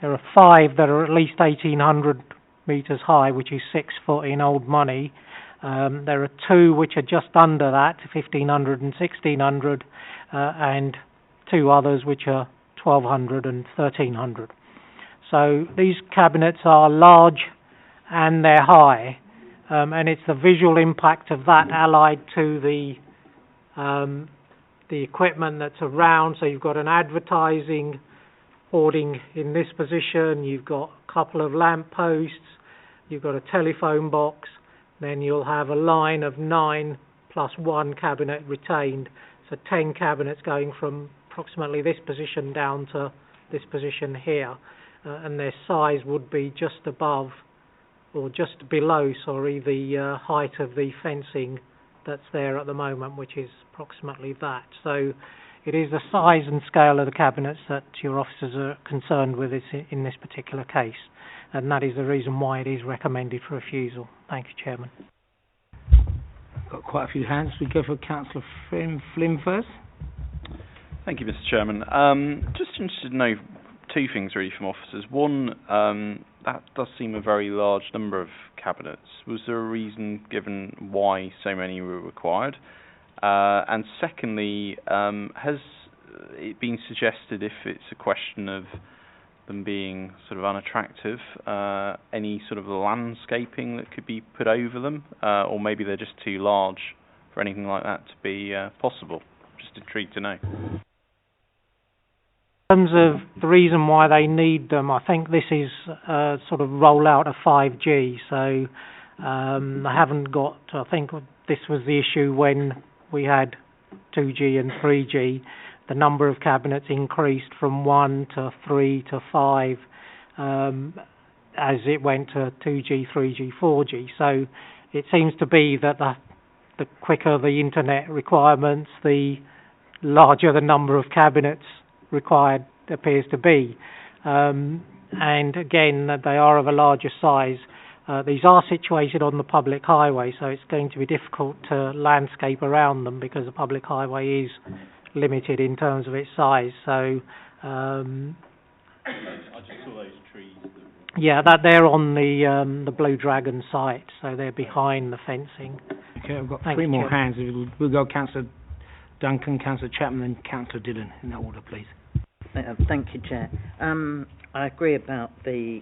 there are 5 that are at least 1,800 metres high, which is 6 foot in old money. There are 2 which are just under that, 1,500 and 1,600, and 2 others which are 1,200 and 1,300. So these cabinets are large and they're high, and it's the visual impact of that allied to the equipment that's around. So you've got an advertising hoarding in this position, you've got a couple of lamp posts, you've got a telephone box, then you'll have a line of 9 plus 1 cabinet retained, so 10 cabinets going from approximately this position down to this position here, and their size would be just above, or just below, sorry, the height of the fencing that's there at the moment, which is approximately that. So it is the size and scale of the cabinets that your officers are concerned with in this particular case, and that is the reason why it is recommended for refusal. Thank you, Chairman. Got quite a few hands. We go for Councillor Flynn first. Thank you, Mr. Chairman. Just interested to know 2 things really from officers. One, that does seem a very large number of cabinets. Was there a reason given why so many were required? And secondly, has it been suggested, if it's a question of them being sort of unattractive, any sort of landscaping that could be put over them, or maybe they're just too large for anything like that to be possible? Just intrigued to know. In terms of the reason why they need them, I think this is sort of rollout of 5G, so they haven't got, I think this was the issue when we had 2G and 3G. The number of cabinets increased from 1 to 3 to 5 as it went to 2G, 3G, 4G. So it seems to be that the quicker the internet requirements, the larger the number of cabinets required appears to be. And again, they are of a larger size. These are situated on the public highway, so it's going to be difficult to landscape around them because the public highway is limited in terms of its size. So I just saw those trees. Yeah, that they're on the Blue Dragon site, so they're behind the fencing. Okay, I've got 3 more hands. We'll go Councillor Duncan, Councillor Chapman and Councillor Dillon in that order, please. Thank you, Chair. I agree about the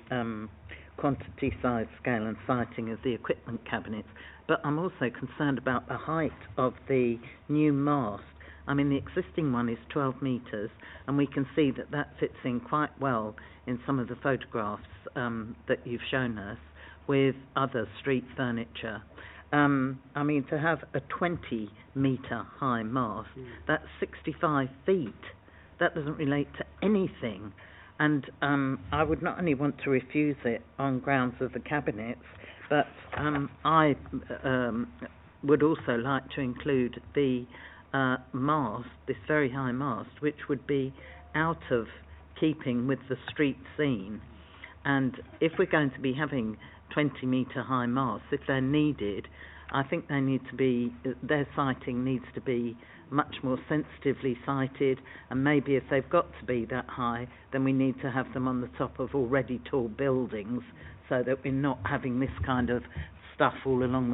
quantity, size, scale and siting of the equipment cabinets, but I'm also concerned about the height of the new mast. I mean, the existing one is 12 metres, and we can see that that fits in quite well in some of the photographs that you've shown us with other street furniture. I mean, to have a 20-metre high mast, that's 65 feet. That doesn't relate to anything. And I would not only want to refuse it on grounds of the cabinets, but I would also like to include the mast, this very high mast, which would be out of keeping with the street scene. And if we're going to be having 20-metre high masts, if they're needed, I think they need to be, their siting needs to be much more sensitively sited, and maybe if they've got to be that high, then we need to have them on the top of already tall buildings, so that we're not having this kind of stuff all along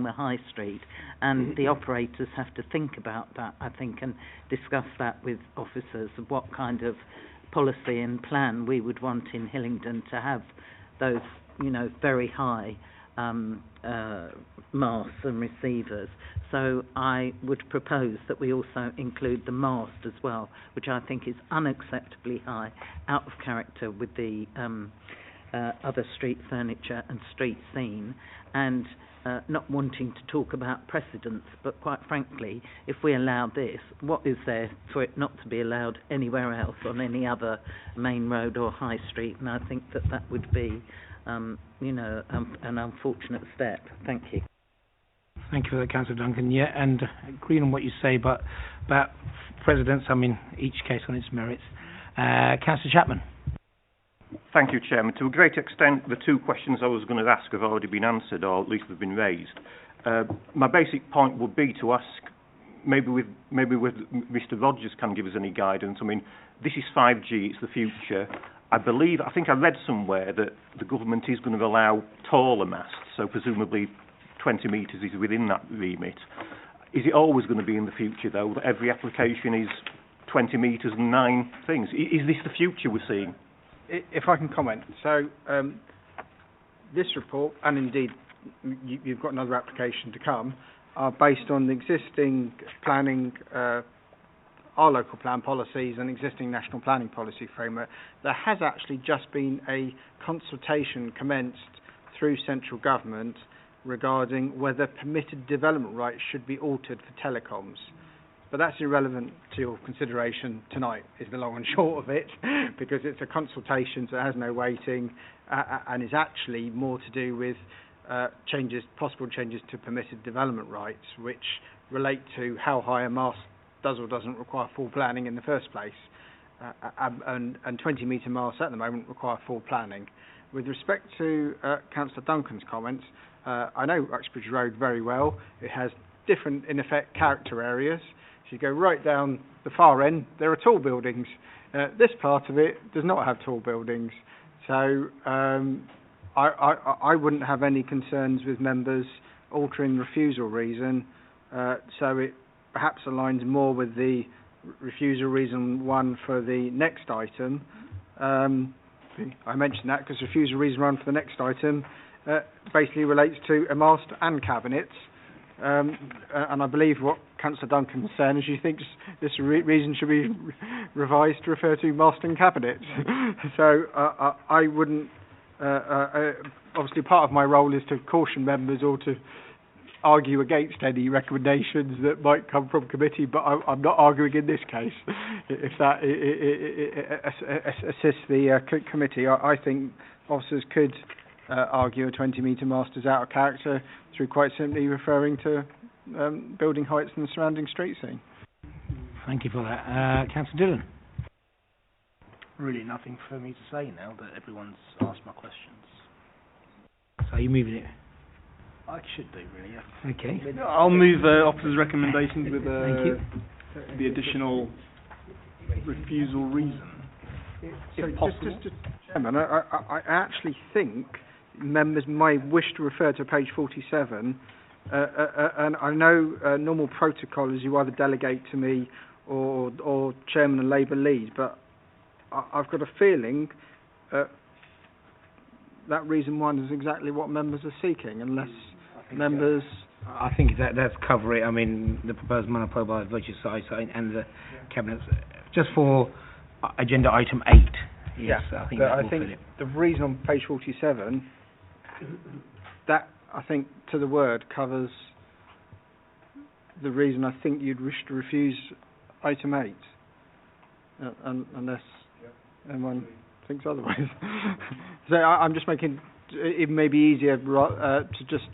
the high street. And the operators have to think about that, I think, and discuss that with officers of what kind of policy and plan we would want in Hillingdon to have those, you know, very high masts and receivers. So I would propose that we also include the mast as well, which I think is unacceptably high, out of character with the other street furniture and street scene, and not wanting to talk about precedents, but quite frankly, if we allow this, what is there for it not to be allowed anywhere else on any other main road or high street? And I think that that would be, an unfortunate step. Thank you. Thank you for that, Councillor Duncan. Yeah, and agreeing on what you say, but about precedents, I mean, each case on its merits. Councillor Chapman. Thank you, Chairman. To a great extent, the two questions I was going to ask have already been answered, or at least have been raised. My basic point would be to ask, maybe with Mr. Rogers can give us any guidance. I mean, this is 5G; it's the future. I think I read somewhere that the government is going to allow taller masts, so presumably 20 metres is within that remit. Is it always going to be in the future, though, that every application is 20 metres and 9 things? Is this the future we're seeing? If I can comment. So, this report, and indeed you've got another application to come, are based on the existing planning, our local plan policies and existing national planning policy framework. There has actually just been a consultation commenced through central government regarding whether permitted development rights should be altered for telecoms. But that's irrelevant to your consideration tonight, is the long and short of it, because it's a consultation, so it has no weighting, and is actually more to do with possible changes to permitted development rights, which relate to how high a mast does or doesn't require full planning in the first place. And 20-metre masts at the moment require full planning. With respect to Councillor Duncan's comments, I know Uxbridge Road very well. It has different, in effect, character areas. If you go right down the far end, there are tall buildings. This part of it does not have tall buildings. So I wouldn't have any concerns with members altering refusal reason, so it perhaps aligns more with the refusal reason 1 for the next item. I mentioned that because refusal reason 1 for the next item basically relates to a mast and cabinets. And I believe what Councillor Duncan was saying is she thinks this reason should be revised to refer to mast and cabinets. So I wouldn't, obviously part of my role is to caution members or to argue against any recommendations that might come from committee, but I'm not arguing in this case. If that assists the committee, I think officers could argue a 20-metre mast is out of character through quite simply referring to building heights in the surrounding street scene. Thank you for that. Councillor Dillon. Really nothing for me to say now that everyone's asked my questions. So you're moving it? I should do, really, yeah. Okay. I'll move officers' recommendations with Thank you. the additional refusal reason. So just Chairman, I actually think members may wish to refer to page 47, and I know normal protocol is you either delegate to me or Chairman and Labour lead, but I've got a feeling that reason 1 is exactly what members are seeking, unless members... I think that's cover it. I mean, the proposed monopole by virtue side and the cabinets, just for agenda item 8. Yes, yeah, I think but that will I think fill it. the reason on page 47, that I think to the word covers the reason I think you'd wish to refuse item 8, unless anyone thinks otherwise. So I'm just making it may be easier to just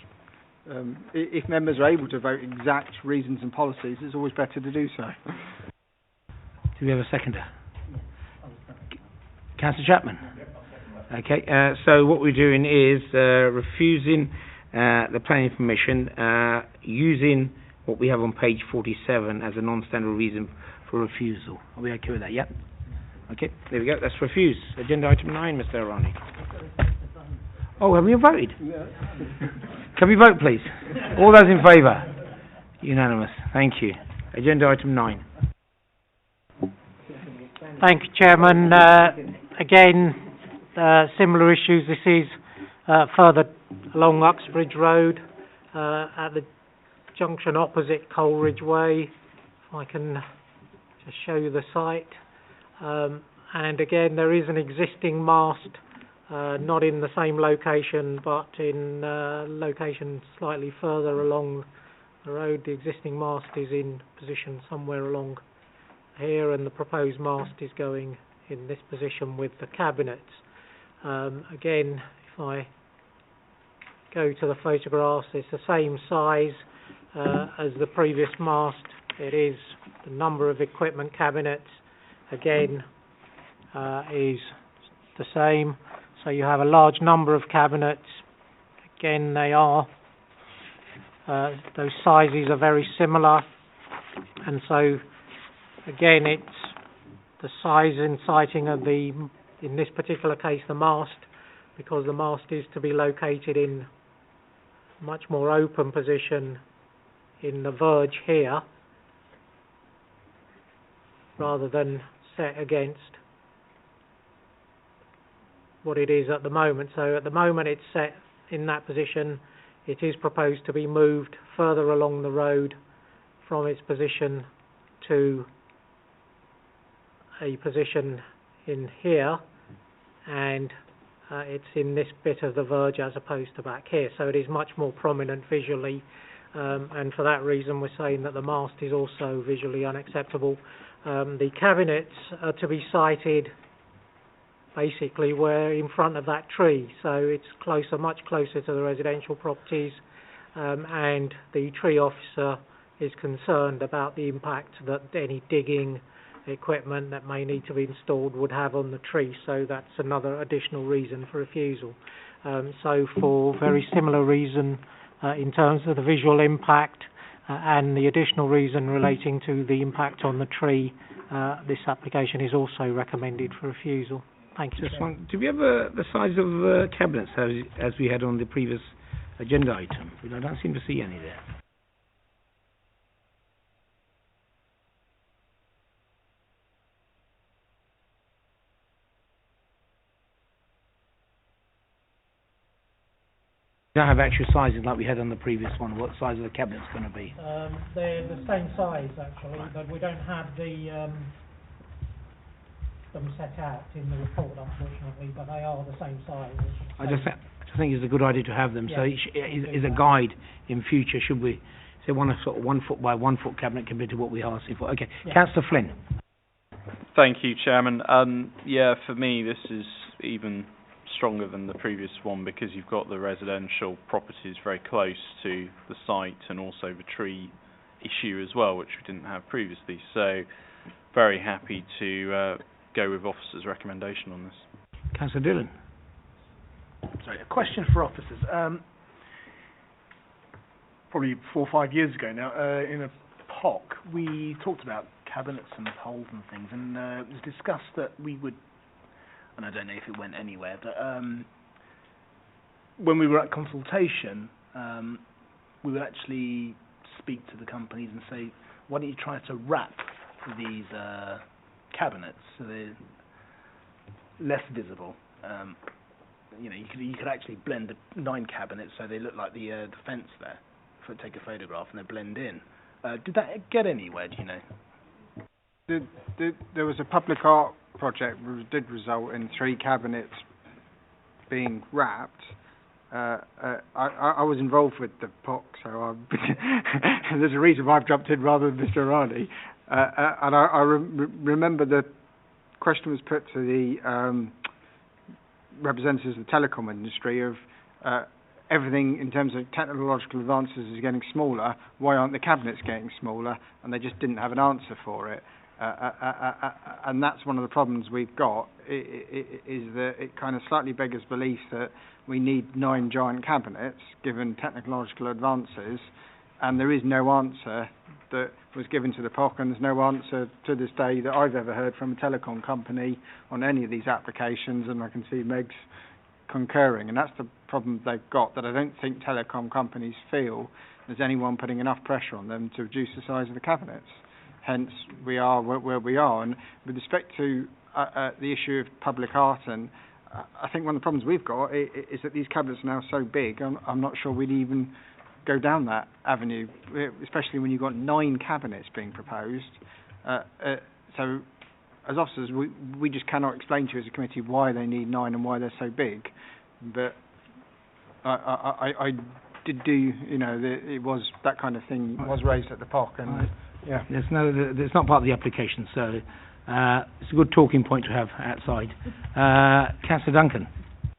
if members are able to vote exact reasons and policies, it's always better to do so. Do we have a seconder? Councillor Chapman. Okay, so what we're doing is refusing the planning permission using what we have on page 47 as a non-standard reason for refusal. Are we okay with that? Yep. Okay, there we go. That's refused. Agenda item 9, Mr. Arani. Oh, have we voted? Can we vote, please? All those in favour? Unanimous. Thank you. Agenda item 9. Thank you, Chairman. Again, similar issues. This is further along Uxbridge Road, at the junction opposite Coleridge Way. If I can just show you the site. And again, there is an existing mast, not in the same location, but in location slightly further along the road. The existing mast is in position somewhere along here, and the proposed mast is going in this position with the cabinets. Again, if I go to the photographs, it's the same size as the previous mast. It is the number of equipment cabinets, again, is the same. So you have a large number of cabinets. Again, they are, those sizes are very similar. And so, again, it's the size and sighting of the, in this particular case, the mast, because the mast is to be located in much more open position in the verge here, rather than set against what it is at the moment. So at the moment it's set in that position. It is proposed to be moved further along the road from its position to a position in here, and it's in this bit of the verge as opposed to back here. So it is much more prominent visually, and for that reason we're saying that the mast is also visually unacceptable. The cabinets are to be sited basically where in front of that tree, so it's closer, much closer to the residential properties, and the tree officer is concerned about the impact that any digging equipment that may need to be installed would have on the tree, so that's another additional reason for refusal. So for very similar reason in terms of the visual impact and the additional reason relating to the impact on the tree, this application is also recommended for refusal. Thank you. Just one, do we have the size of cabinets as we had on the previous agenda item? I don't seem to see any there. We don't have actual sizes like we had on the previous one. What size of the cabinet's going to be? They're the same size actually, but we don't have the them set out in the report, unfortunately, but they are the same size. I just think it's a good idea to have them. So is a guide in future, should we say one sort of 1 foot by 1 foot cabinet compared to what we are asking for? Okay, yeah. Councillor Flynn. Thank you, Chairman. Yeah, for me this is even stronger than the previous one because you've got the residential properties very close to the site and also the tree issue as well, which we didn't have previously. So very happy to go with officers' recommendation on this. Councillor Dillon. Sorry, a question for officers. Probably 4 or 5 years ago now, in a POC, we talked about cabinets and holes and things, and it was discussed that we would, and I don't know if it went anywhere, but when we were at consultation, we would actually speak to the companies and say, why don't you try to wrap these cabinets so they're less visible. You know, you could actually blend 9 cabinets so they look like the fence there. Take a photograph and they blend in. Did that get anywhere? Do you know? There was a public art project which did result in 3 cabinets being wrapped. I was involved with the POC, so there's a reason why I've jumped in rather than Mr. Arani. And I remember the question was put to the representatives of the telecom industry of everything in terms of technological advances is getting smaller, why aren't the cabinets getting smaller? And they just didn't have an answer for it. And that's one of the problems we've got, is that it kind of slightly beggars belief that we need 9 giant cabinets, given technological advances, and there is no answer that was given to the POC, and there's no answer to this day that I've ever heard from a telecom company on any of these applications, and I can see Meg's concurring, and that's the problem they've got, that I don't think telecom companies feel there's anyone putting enough pressure on them to reduce the size of the cabinets. Hence, we are where we are. And with respect to the issue of public art, and I think one of the problems we've got is that these cabinets are now so big, I'm not sure we'd even go down that avenue, especially when you've got 9 cabinets being proposed. So, as officers, we just cannot explain to you as a committee why they need 9 and why they're so big. But I did do, it was that kind of thing was raised at the POC, and yeah. It's not part of the application, so it's a good talking point to have outside. Councillor Duncan.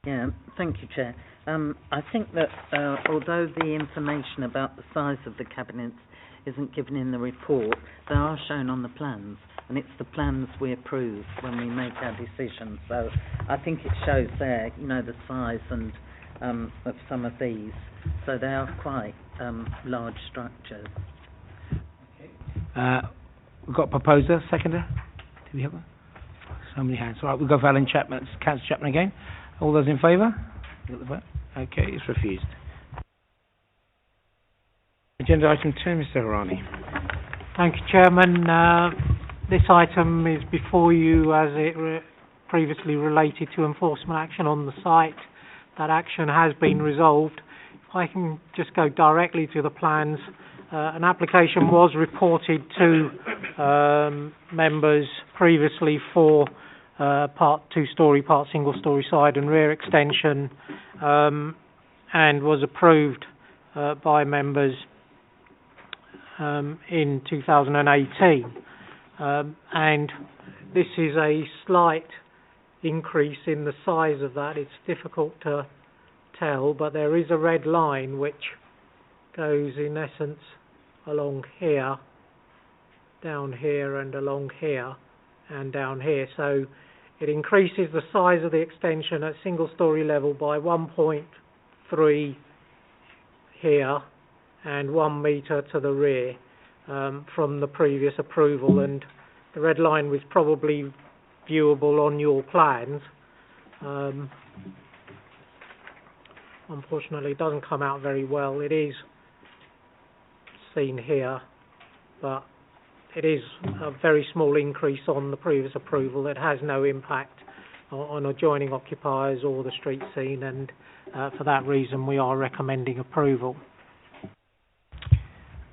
Yeah, thank you, Chair. I think that although the information about the size of the cabinets isn't given in the report, they are shown on the plans, and it's the plans we approve when we make our decisions. So I think it shows there, the size and of some of these. So they are quite large structures. We've got a proposer, seconder. Do we have one? So many hands. All right, we'll go for Alan Chapman. Councillor Chapman again. All those in favour? Okay, it's refused. Agenda item 10, Mr. Harani. Thank you, Chairman. This item is before you as it previously related to enforcement action on the site. That action has been resolved. If I can just go directly to the plans. An application was reported to members previously for part 2-storey, part single-storey side and rear extension, and was approved by members in 2018. And this is a slight increase in the size of that. It's difficult to tell, but there is a red line which goes in essence along here, down here and along here and down here. So it increases the size of the extension at single-storey level by 1.3 here and 1 metre to the rear from the previous approval, and the red line was probably viewable on your plans. Unfortunately, it doesn't come out very well. It is seen here, but it is a very small increase on the previous approval. It has no impact on adjoining occupiers or the street scene, and for that reason we are recommending approval.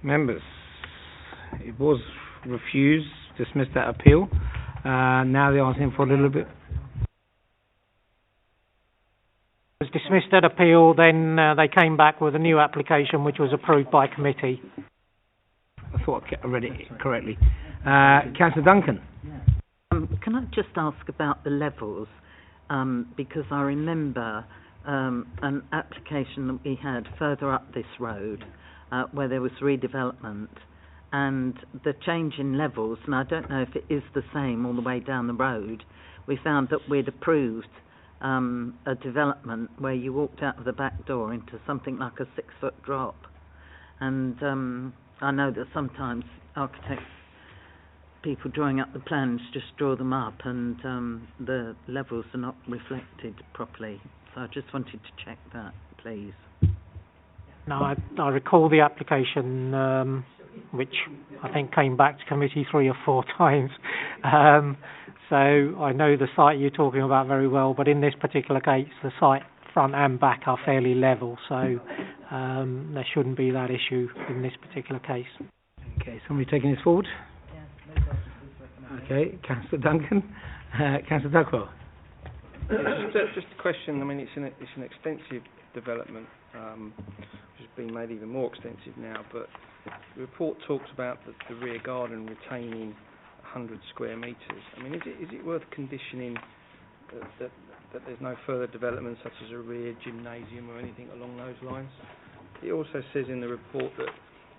Members, it was refused, dismissed that appeal. Now they're asking for a little bit. It was dismissed at appeal, then they came back with a new application which was approved by committee. I thought I read it correctly. Councillor Duncan. Can I just ask about the levels? Because I remember an application that we had further up this road where there was redevelopment, and the change in levels, and I don't know if it is the same all the way down the road, we found that we'd approved a development where you walked out of the back door into something like a 6-foot drop. And I know that sometimes architects, people drawing up the plans just draw them up and the levels are not reflected properly. So I just wanted to check that, please. No, I recall the application, which I think came back to committee 3 or 4 times. So I know the site you're talking about very well, but in this particular case, the site front and back are fairly level, so there shouldn't be that issue in this particular case. Okay, somebody taking this forward? Okay, Councillor Duncan. Councillor Duckwell. Just a question. I mean, it's an extensive development, which has been made even more extensive now, but the report talks about the rear garden retaining 100 square metres. I mean, is it worth conditioning that there's no further development such as a rear gymnasium or anything along those lines? It also says in the report that,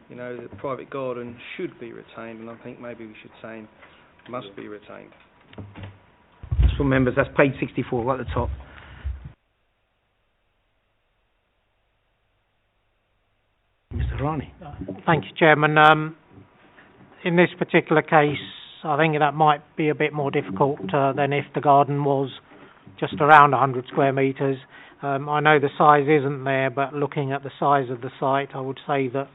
the private garden should be retained, and I think maybe we should say must be retained. For members, that's page 64, right at the top. Mr. Rani. Thank you, Chairman. In this particular case, I think that might be a bit more difficult than if the garden was just around 100 square metres. I know the size isn't there, but looking at the size of the site, I would say that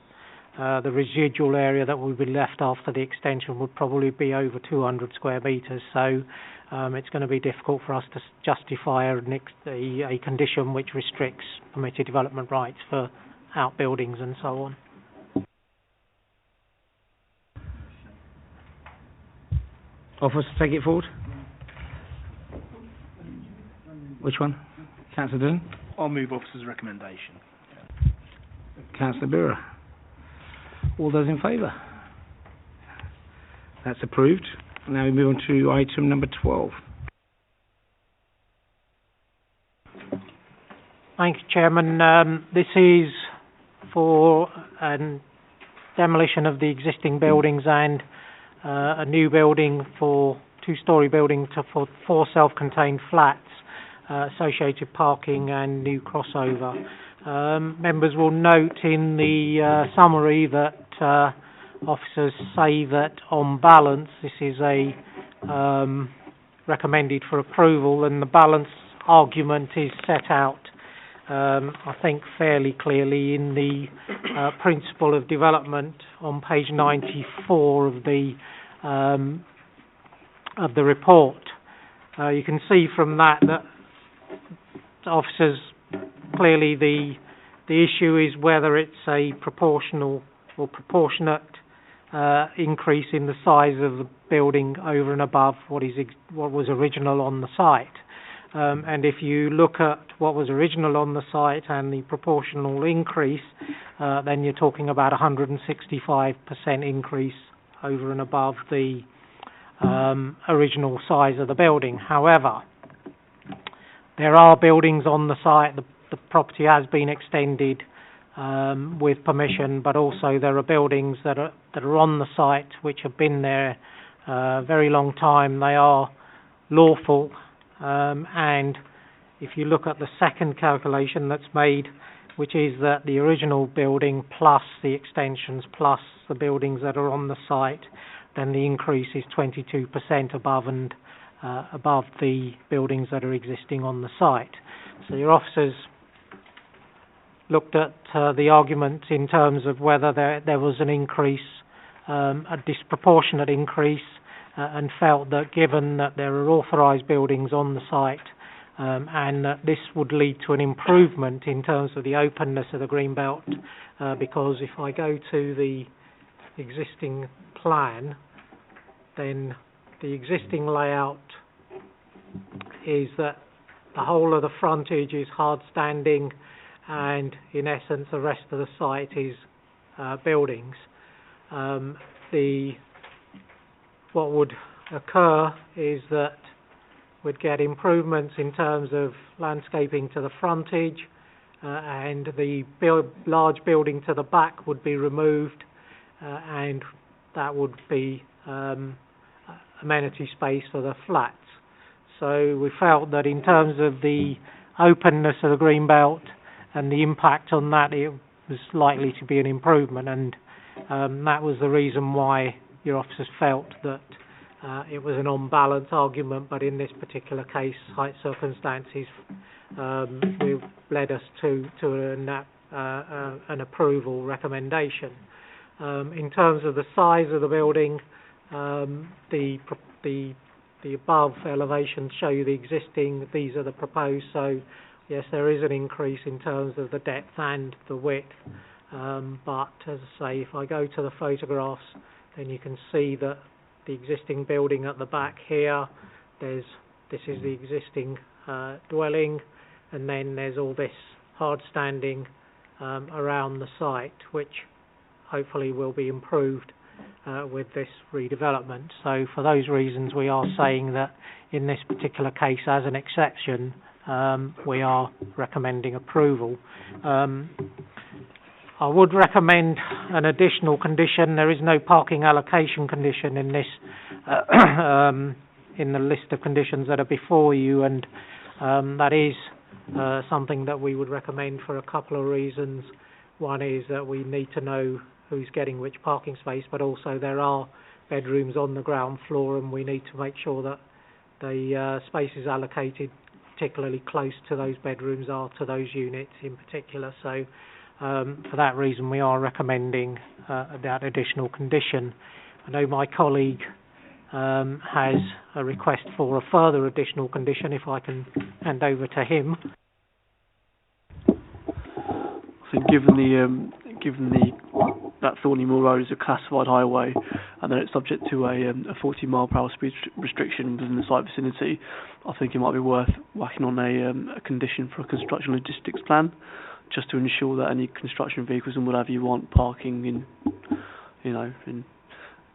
The residual area that will be left after the extension would probably be over 200 square metres, so it's going to be difficult for us to justify a condition which restricts permitted development rights for outbuildings and so on. Office, take it forward. Which one? Councillor Dillon? I'll move officer's recommendation. Councillor Borough. All those in favour? That's approved. Now we move on to item number 12. Thank you, Chairman. This is for demolition of the existing buildings and a new building for two-storey building for 4 self-contained flats, associated parking and new crossover. Members will note in the summary that officers say that on balance this is a recommended for approval, and the balance argument is set out I think fairly clearly in the principle of development on page 94 of the report. You can see from that officers, clearly the issue is whether it's a proportional or proportionate increase in the size of the building over and above what was original on the site. And if you look at what was original on the site and the proportional increase, then you're talking about 165% increase over and above the original size of the building. However, there are buildings on the site. The property has been extended with permission, but also there are buildings that are on the site which have been there a very long time. They are lawful, and if you look at the second calculation that's made, which is that the original building plus the extensions plus the buildings that are on the site, then the increase is 22% above the buildings that are existing on the site. So your officers looked at the argument in terms of whether there was an increase, a disproportionate increase, and felt that given that there are authorised buildings on the site and that this would lead to an improvement in terms of the openness of the green belt, because if I go to the existing plan, then the existing layout is that the whole of the frontage is hard standing, and in essence the rest of the site is buildings. What would occur is that we'd get improvements in terms of landscaping to the frontage, and the large building to the back would be removed, and that would be amenity space for the flats. So we felt that in terms of the openness of the green belt and the impact on that, it was likely to be an improvement, and that was the reason why your officers felt that it was an on-balance argument, but in this particular case, height circumstances led us to an approval recommendation. In terms of the size of the building, the above elevations show you the existing, these are the proposed, so yes, there is an increase in terms of the depth and the width, but as I say, if I go to the photographs, then you can see that the existing building at the back here, this is the existing dwelling, and then there's all this hard standing around the site, which hopefully will be improved with this redevelopment. So for those reasons, we are saying that in this particular case, as an exception, we are recommending approval. I would recommend an additional condition. There is no parking allocation condition in this in the list of conditions that are before you, and that is something that we would recommend for a couple of reasons. One is that we need to know who's getting which parking space, but also there are bedrooms on the ground floor, and we need to make sure that the spaces allocated particularly close to those bedrooms are to those units in particular. So For that reason, we are recommending that additional condition. I know my colleague has a request for a further additional condition, if I can hand over to him. I think given that Thorney Moor Road is a classified highway, and then it's subject to a 40-mile-per-hour speed restriction within the site vicinity, I think it might be worth whacking on a condition for a construction logistics plan, just to ensure that any construction vehicles and whatever you want parking in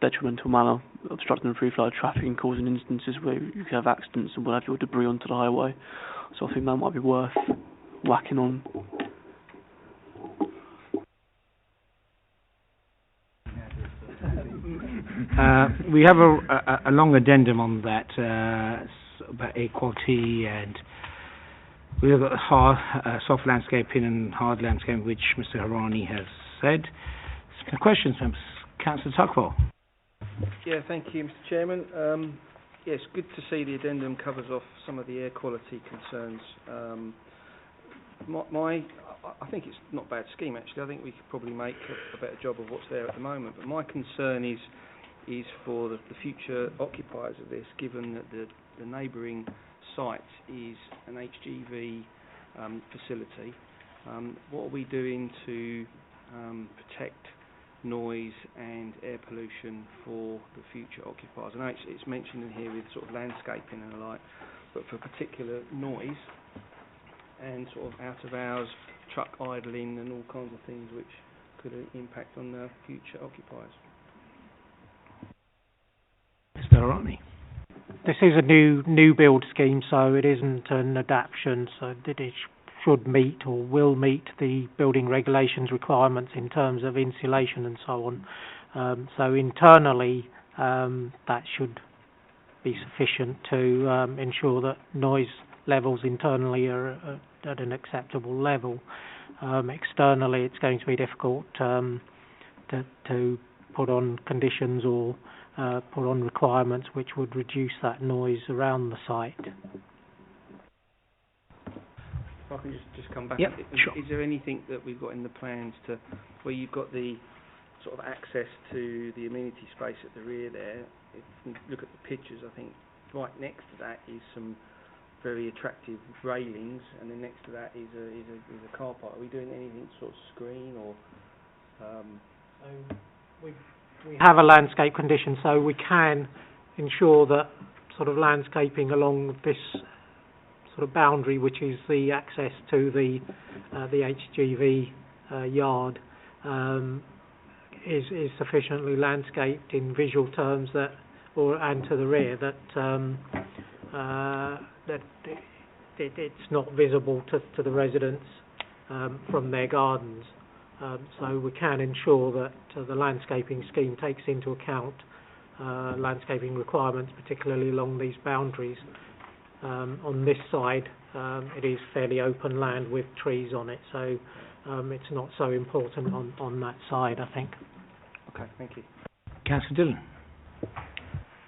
detrimental manner, obstructing the free flow of traffic and causing instances where you can have accidents and whatever, or debris onto the highway. So I think that might be worth whacking on. We have a long addendum on that, about equality, and we've got soft landscaping and hard landscaping, which Mr. Harani has said. Some questions, members? Councillor Tuckwell. Yeah, thank you, Mr. Chairman. Yes, good to see the addendum covers off some of the air quality concerns. I think it's not a bad scheme, actually. I think we could probably make a better job of what's there at the moment. But my concern is for the future occupiers of this, given that the neighbouring site is an HGV facility. What are we doing to protect noise and air pollution for the future occupiers? I know it's mentioned in here with sort of landscaping and the like, but for particular noise and sort of out of hours truck idling and all kinds of things which could impact on the future occupiers. Mr. Harani. This is a new build scheme, so it isn't an adaptation, so that it should meet or will meet the building regulations requirements in terms of insulation and so on. So internally, that should be sufficient to ensure that noise levels internally are at an acceptable level. Externally, it's going to be difficult to put on conditions or put on requirements which would reduce that noise around the site. If I can just come back. Yep, sure. Is there anything that we've got in the plans where you've got the sort of access to the amenity space at the rear there? If you look at the pictures, I think right next to that is some very attractive railings, and then next to that is a car park. Are we doing anything to sort of screen or? We have a landscape condition, so we can ensure that sort of landscaping along this sort of boundary, which is the access to the HGV yard, is sufficiently landscaped in visual terms and to the rear that it's not visible to the residents from their gardens. So we can ensure that the landscaping scheme takes into account landscaping requirements, particularly along these boundaries. On this side, it is fairly open land with trees on it, so it's not so important on that side, I think. Okay, thank you. Councillor Dillon.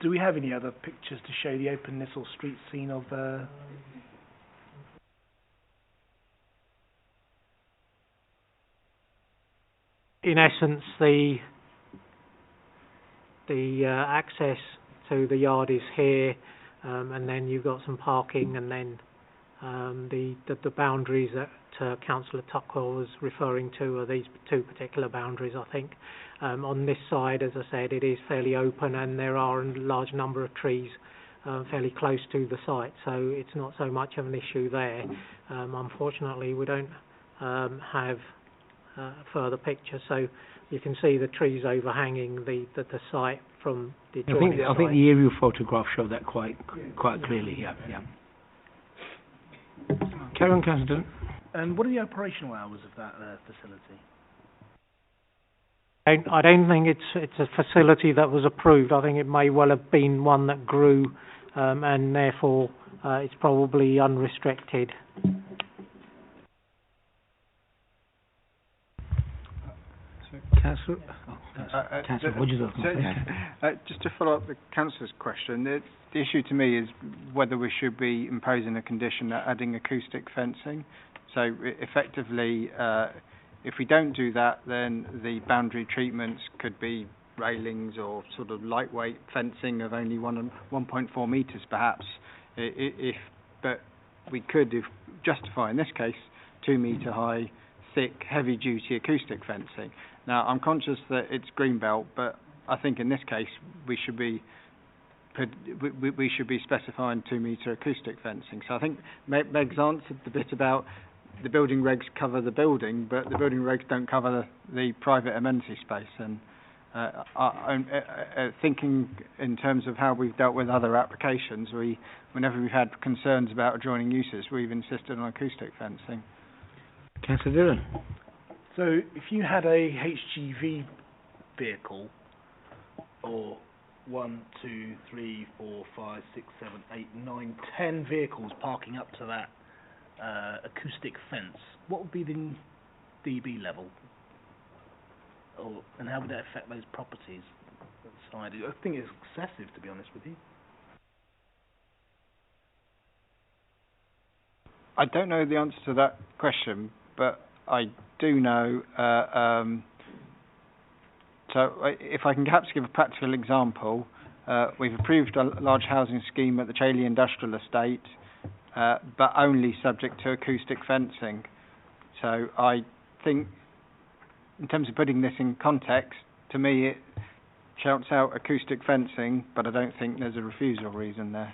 Do we have any other pictures to show the openness or street scene of In essence, the access to the yard is here, and then you've got some parking, and then the boundaries that Councillor Tuckwell was referring to are these two particular boundaries, I think. On this side, as I said, it is fairly open, and there are a large number of trees fairly close to the site, so it's not so much of an issue there. Unfortunately, we don't have further picture, so you can see the trees overhanging the site from the adjoining site. I think the aerial photograph showed that quite clearly. Yeah. Karen Cassidy. And what are the operational hours of that facility? I don't think it's a facility that was approved. I think it may well have been one that grew, and therefore it's probably unrestricted. Councillor Rogers. Just to follow up the councillor's question, the issue to me is whether we should be imposing a condition adding acoustic fencing. So effectively, If we don't do that, then the boundary treatments could be railings or sort of lightweight fencing of only 1.4 metres perhaps. But we could justify in this case 2 metre high, thick, heavy duty acoustic fencing. Now I'm conscious that it's greenbelt, but I think in this case we should be specifying 2 metre acoustic fencing. So I think Meg's answered the bit about the building regs cover the building, but the building regs don't cover the private amenity space. And I'm thinking in terms of how we've dealt with other applications, whenever we've had concerns about adjoining uses, we've insisted on acoustic fencing. Councillor Dillon. So if you had a HGV vehicle, or 1, 2, 3, 4, 5, 6, 7, 8, 9, 10 vehicles parking up to that acoustic fence, what would be the dB level? And how would that affect those properties outside? I think it's excessive, to be honest with you. I don't know the answer to that question, but I do know. So if I can perhaps give a practical example, we've approved a large housing scheme at the Chaley Industrial Estate, but only subject to acoustic fencing. So I think, in terms of putting this in context, to me it shouts out acoustic fencing, but I don't think there's a refusal reason there.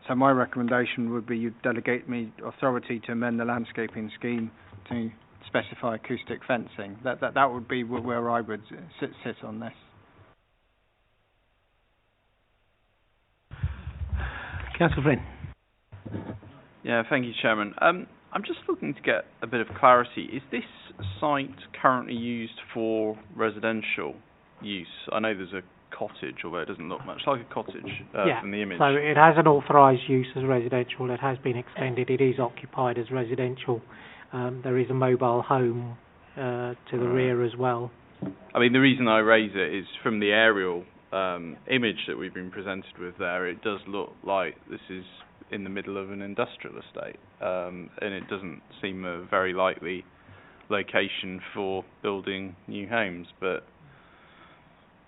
So my recommendation would be you delegate me authority to amend the landscaping scheme to specify acoustic fencing. That would be where I would sit on this. Councillor Flynn. Yeah, thank you, Chairman. I'm just looking to get a bit of clarity. Is this site currently used for residential use? I know there's a cottage, although it doesn't look much like a cottage from the image. So it has an authorised use as residential. It has been extended. It is occupied as residential. There is a mobile home to the rear as well. I mean, the reason I raise it is from the aerial image that we've been presented with there, it does look like this is in the middle of an industrial estate, and it doesn't seem a very likely location for building new homes. But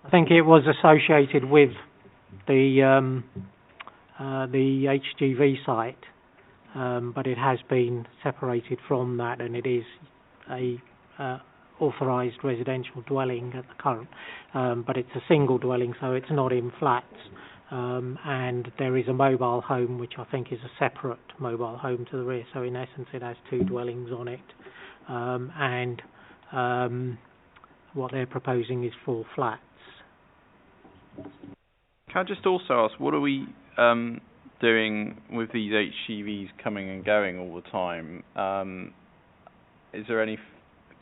I think it was associated with the HGV site, but it has been separated from that, and it is a authorised residential dwelling at the current, but it's a single dwelling, so it's not in flats, and there is a mobile home, which I think is a separate mobile home to the rear, so in essence it has 2 dwellings on it, and what they're proposing is 4 flats. Can I just also ask, what are we doing with these HGVs coming and going all the time? Is there any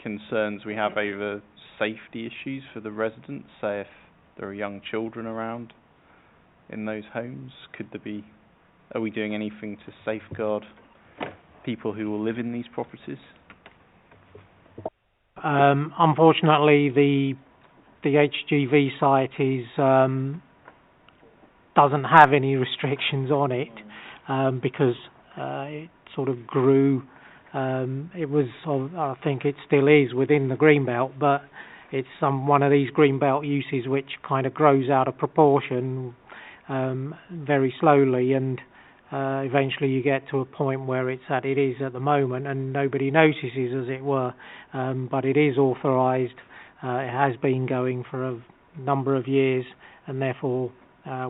concerns we have over safety issues for the residents, say if there are young children around in those homes? Are we doing anything to safeguard people who will live in these properties? Unfortunately, the HGV site doesn't have any restrictions on it because it sort of grew. It was, I think it still is within the greenbelt, but it's one of these greenbelt uses which kind of grows out of proportion very slowly, and eventually you get to a point where it is at the moment, and nobody notices, as it were. But it is authorised. It has been going for a number of years, and therefore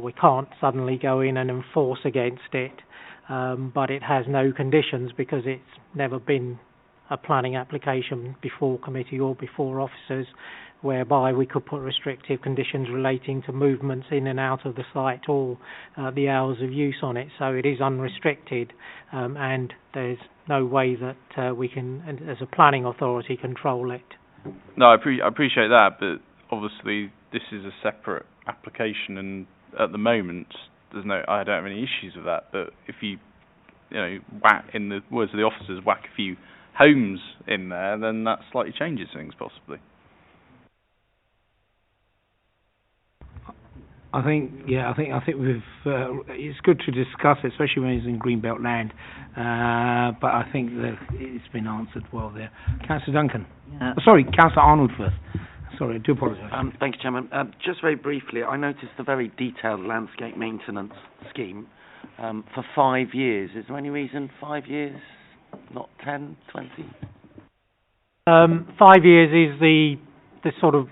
we can't suddenly go in and enforce against it. But it has no conditions because it's never been a planning application before committee or before officers, whereby we could put restrictive conditions relating to movements in and out of the site or the hours of use on it. So it is unrestricted, and there's no way that we can, as a planning authority, control it. No, I appreciate that, but obviously this is a separate application, and at the moment I don't have any issues with that. But if you whack, in the words of the officers, whack a few homes in there, then that slightly changes things, possibly. I think we've. It's good to discuss it, especially when it's in greenbelt land. But I think that it's been answered well there. Councillor Duncan. Sorry, Councillor Arnold first. Sorry, I do apologise. Thank you, Chairman. Just very briefly, I noticed a very detailed landscape maintenance scheme for 5 years. Is there any reason 5 years, not 10, 20? 5 years is the sort of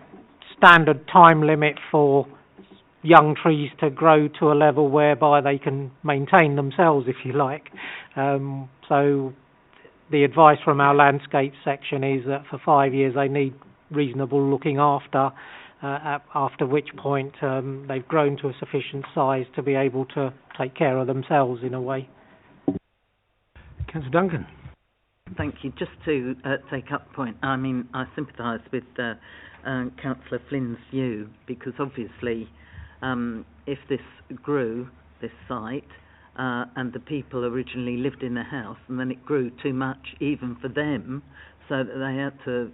standard time limit for young trees to grow to a level whereby they can maintain themselves, if you like. So the advice from our landscape section is that for 5 years they need reasonable looking after which point they've grown to a sufficient size to be able to take care of themselves in a way. Councillor Duncan. Thank you. Just to take up the point, I mean, I sympathise with Councillor Flynn's view, because obviously if this grew, this site, and the people originally lived in a house, and then it grew too much even for them, so that they had to,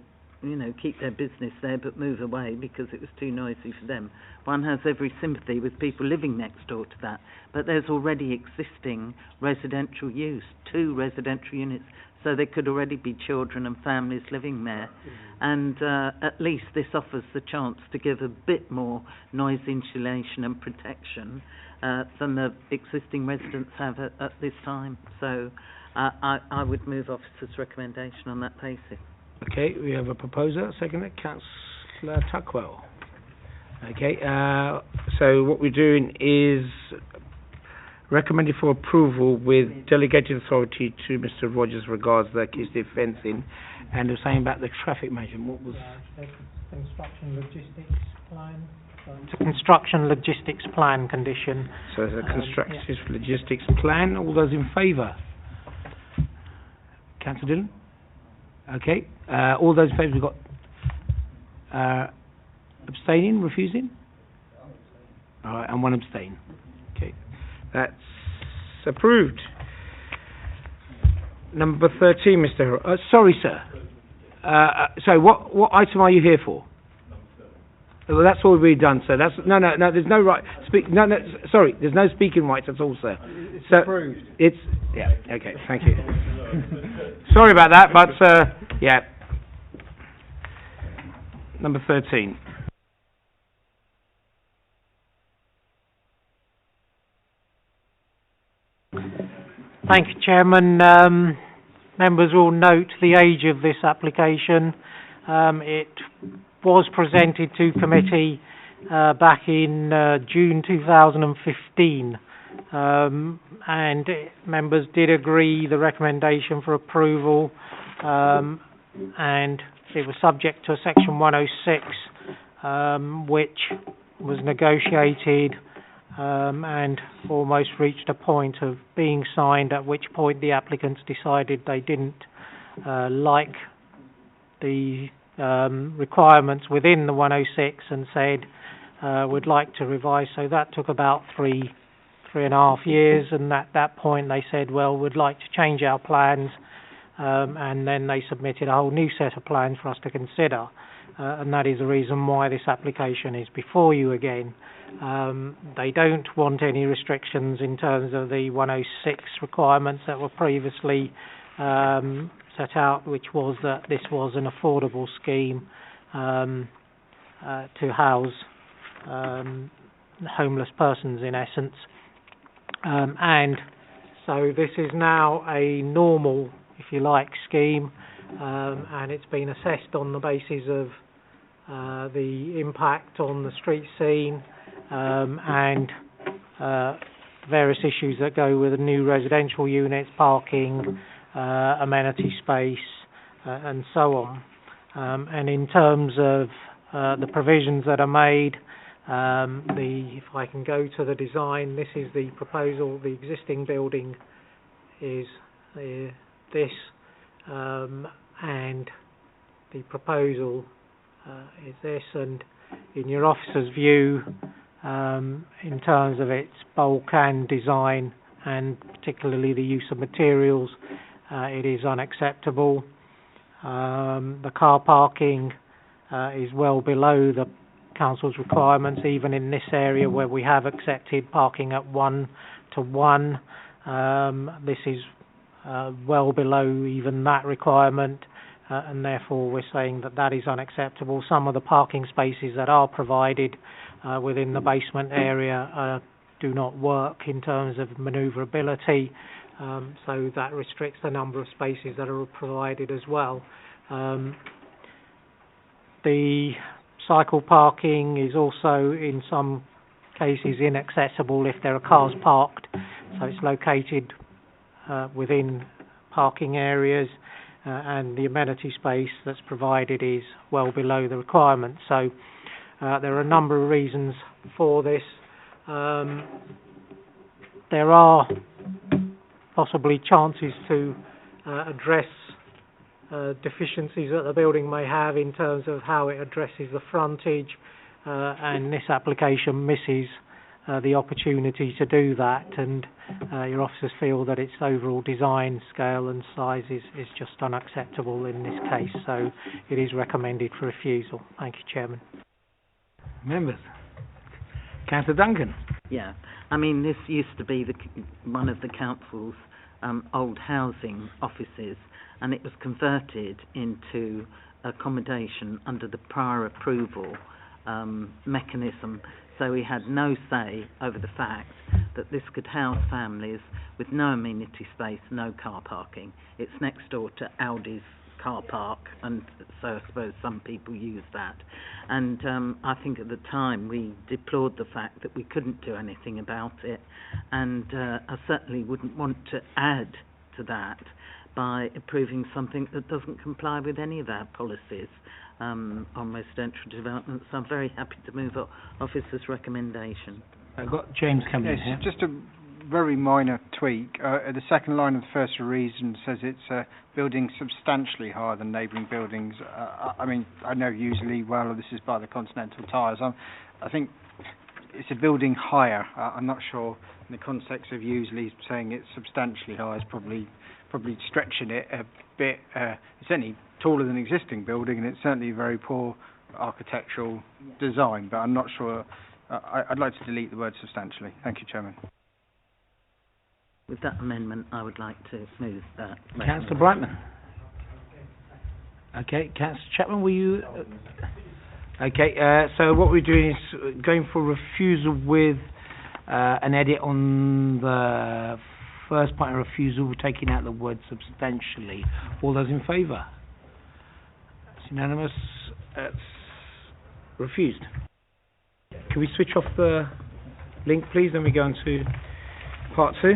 keep their business there but move away because it was too noisy for them. One has every sympathy with people living next door to that, but there's already existing residential use, 2 residential units, so there could already be children and families living there. And at least this offers the chance to give a bit more noise insulation and protection than the existing residents have at this time. So I would move officer's recommendation on that basis. Okay, we have a proposer. Second, Councillor Tuckwell. Okay, so what we're doing is recommended for approval with delegated authority to Mr. Rogers regards the acoustic fencing, and the same about the traffic management. What was construction logistics plan? It's a construction logistics plan condition. So it's a construction logistics plan. All those in favour? Councillor Dillon? Okay. All those in favour, we've got abstaining, refusing? All right, and 1 abstain. Okay. That's approved. Number 13, Mr. Sorry, sir. So what item are you here for? Well, that's all we've done, sir. That's no. There's no right. Sorry. There's no speaking rights at all, sir. It's approved. Okay. Thank you. Sorry about that, but yeah. Number 13. Thank you, Chairman. Members will note the age of this application. It was presented to committee back in June 2015, and members did agree the recommendation for approval, and it was subject to Section 106, which was negotiated and almost reached a point of being signed, at which point the applicants decided they didn't like the requirements within the 106 and said would like to revise. So that took about 3.5 years, and at that point they said, well, we'd like to change our plans, and then they submitted a whole new set of plans for us to consider, and that is the reason why this application is before you again. They don't want any restrictions in terms of the 106 requirements that were previously set out, which was that this was an affordable scheme to house homeless persons, in essence. And so this is now a normal, if you like, scheme, and it's been assessed on the basis of the impact on the street scene and various issues that go with the new residential units, parking, amenity space, and so on. And in terms of the provisions that are made, if I can go to the design, this is the proposal. The existing building is this, and the proposal is this. And in your officer's view, in terms of its bulk and design, and particularly the use of materials, it is unacceptable. The car parking is well below the council's requirements, even in this area where we have accepted parking at 1-to-1. This is well below even that requirement, and therefore we're saying that that is unacceptable. Some of the parking spaces that are provided within the basement area do not work in terms of manoeuvrability, so that restricts the number of spaces that are provided as well. The cycle parking is also in some cases inaccessible if there are cars parked, so it's located within parking areas, and the amenity space that's provided is well below the requirement. So there are a number of reasons for this. There are possibly chances to address deficiencies that the building may have in terms of how it addresses the frontage, and this application misses the opportunity to do that, and your officers feel that its overall design, scale and size is just unacceptable in this case, so it is recommended for refusal. Thank you, Chairman. Members. Councillor Duncan. Yeah, I mean, this used to be one of the council's old housing offices, and it was converted into accommodation under the prior approval mechanism. So we had no say over the fact that this could house families with no amenity space, no car parking. It's next door to Audi's car park, and so I suppose some people use that. And I think at the time we deplored the fact that we couldn't do anything about it, and I certainly wouldn't want to add to that by approving something that doesn't comply with any of our policies on residential developments. I'm very happy to move officer's recommendation. I've got James coming in here. Just a very minor tweak. The second line of the first reason says it's building substantially higher than neighbouring buildings. I mean, I know usually, well, this is by the Continental Tires. I think it's a building higher. I'm not sure in the context of usually saying it's substantially higher is probably stretching it a bit. It's certainly taller than existing building, and it's certainly a very poor architectural design, but I'm not sure. I'd like to delete the word substantially. Thank you, Chairman. With that amendment, I would like to move that. Councillor Brightman. Okay, Councillor Chapman, will you... Okay, so what we're doing is going for refusal with an edit on the first part of refusal, we're taking out the word substantially. All those in favour? It's unanimous. It's refused. Can we switch off the link, please? Then we go on to part 2.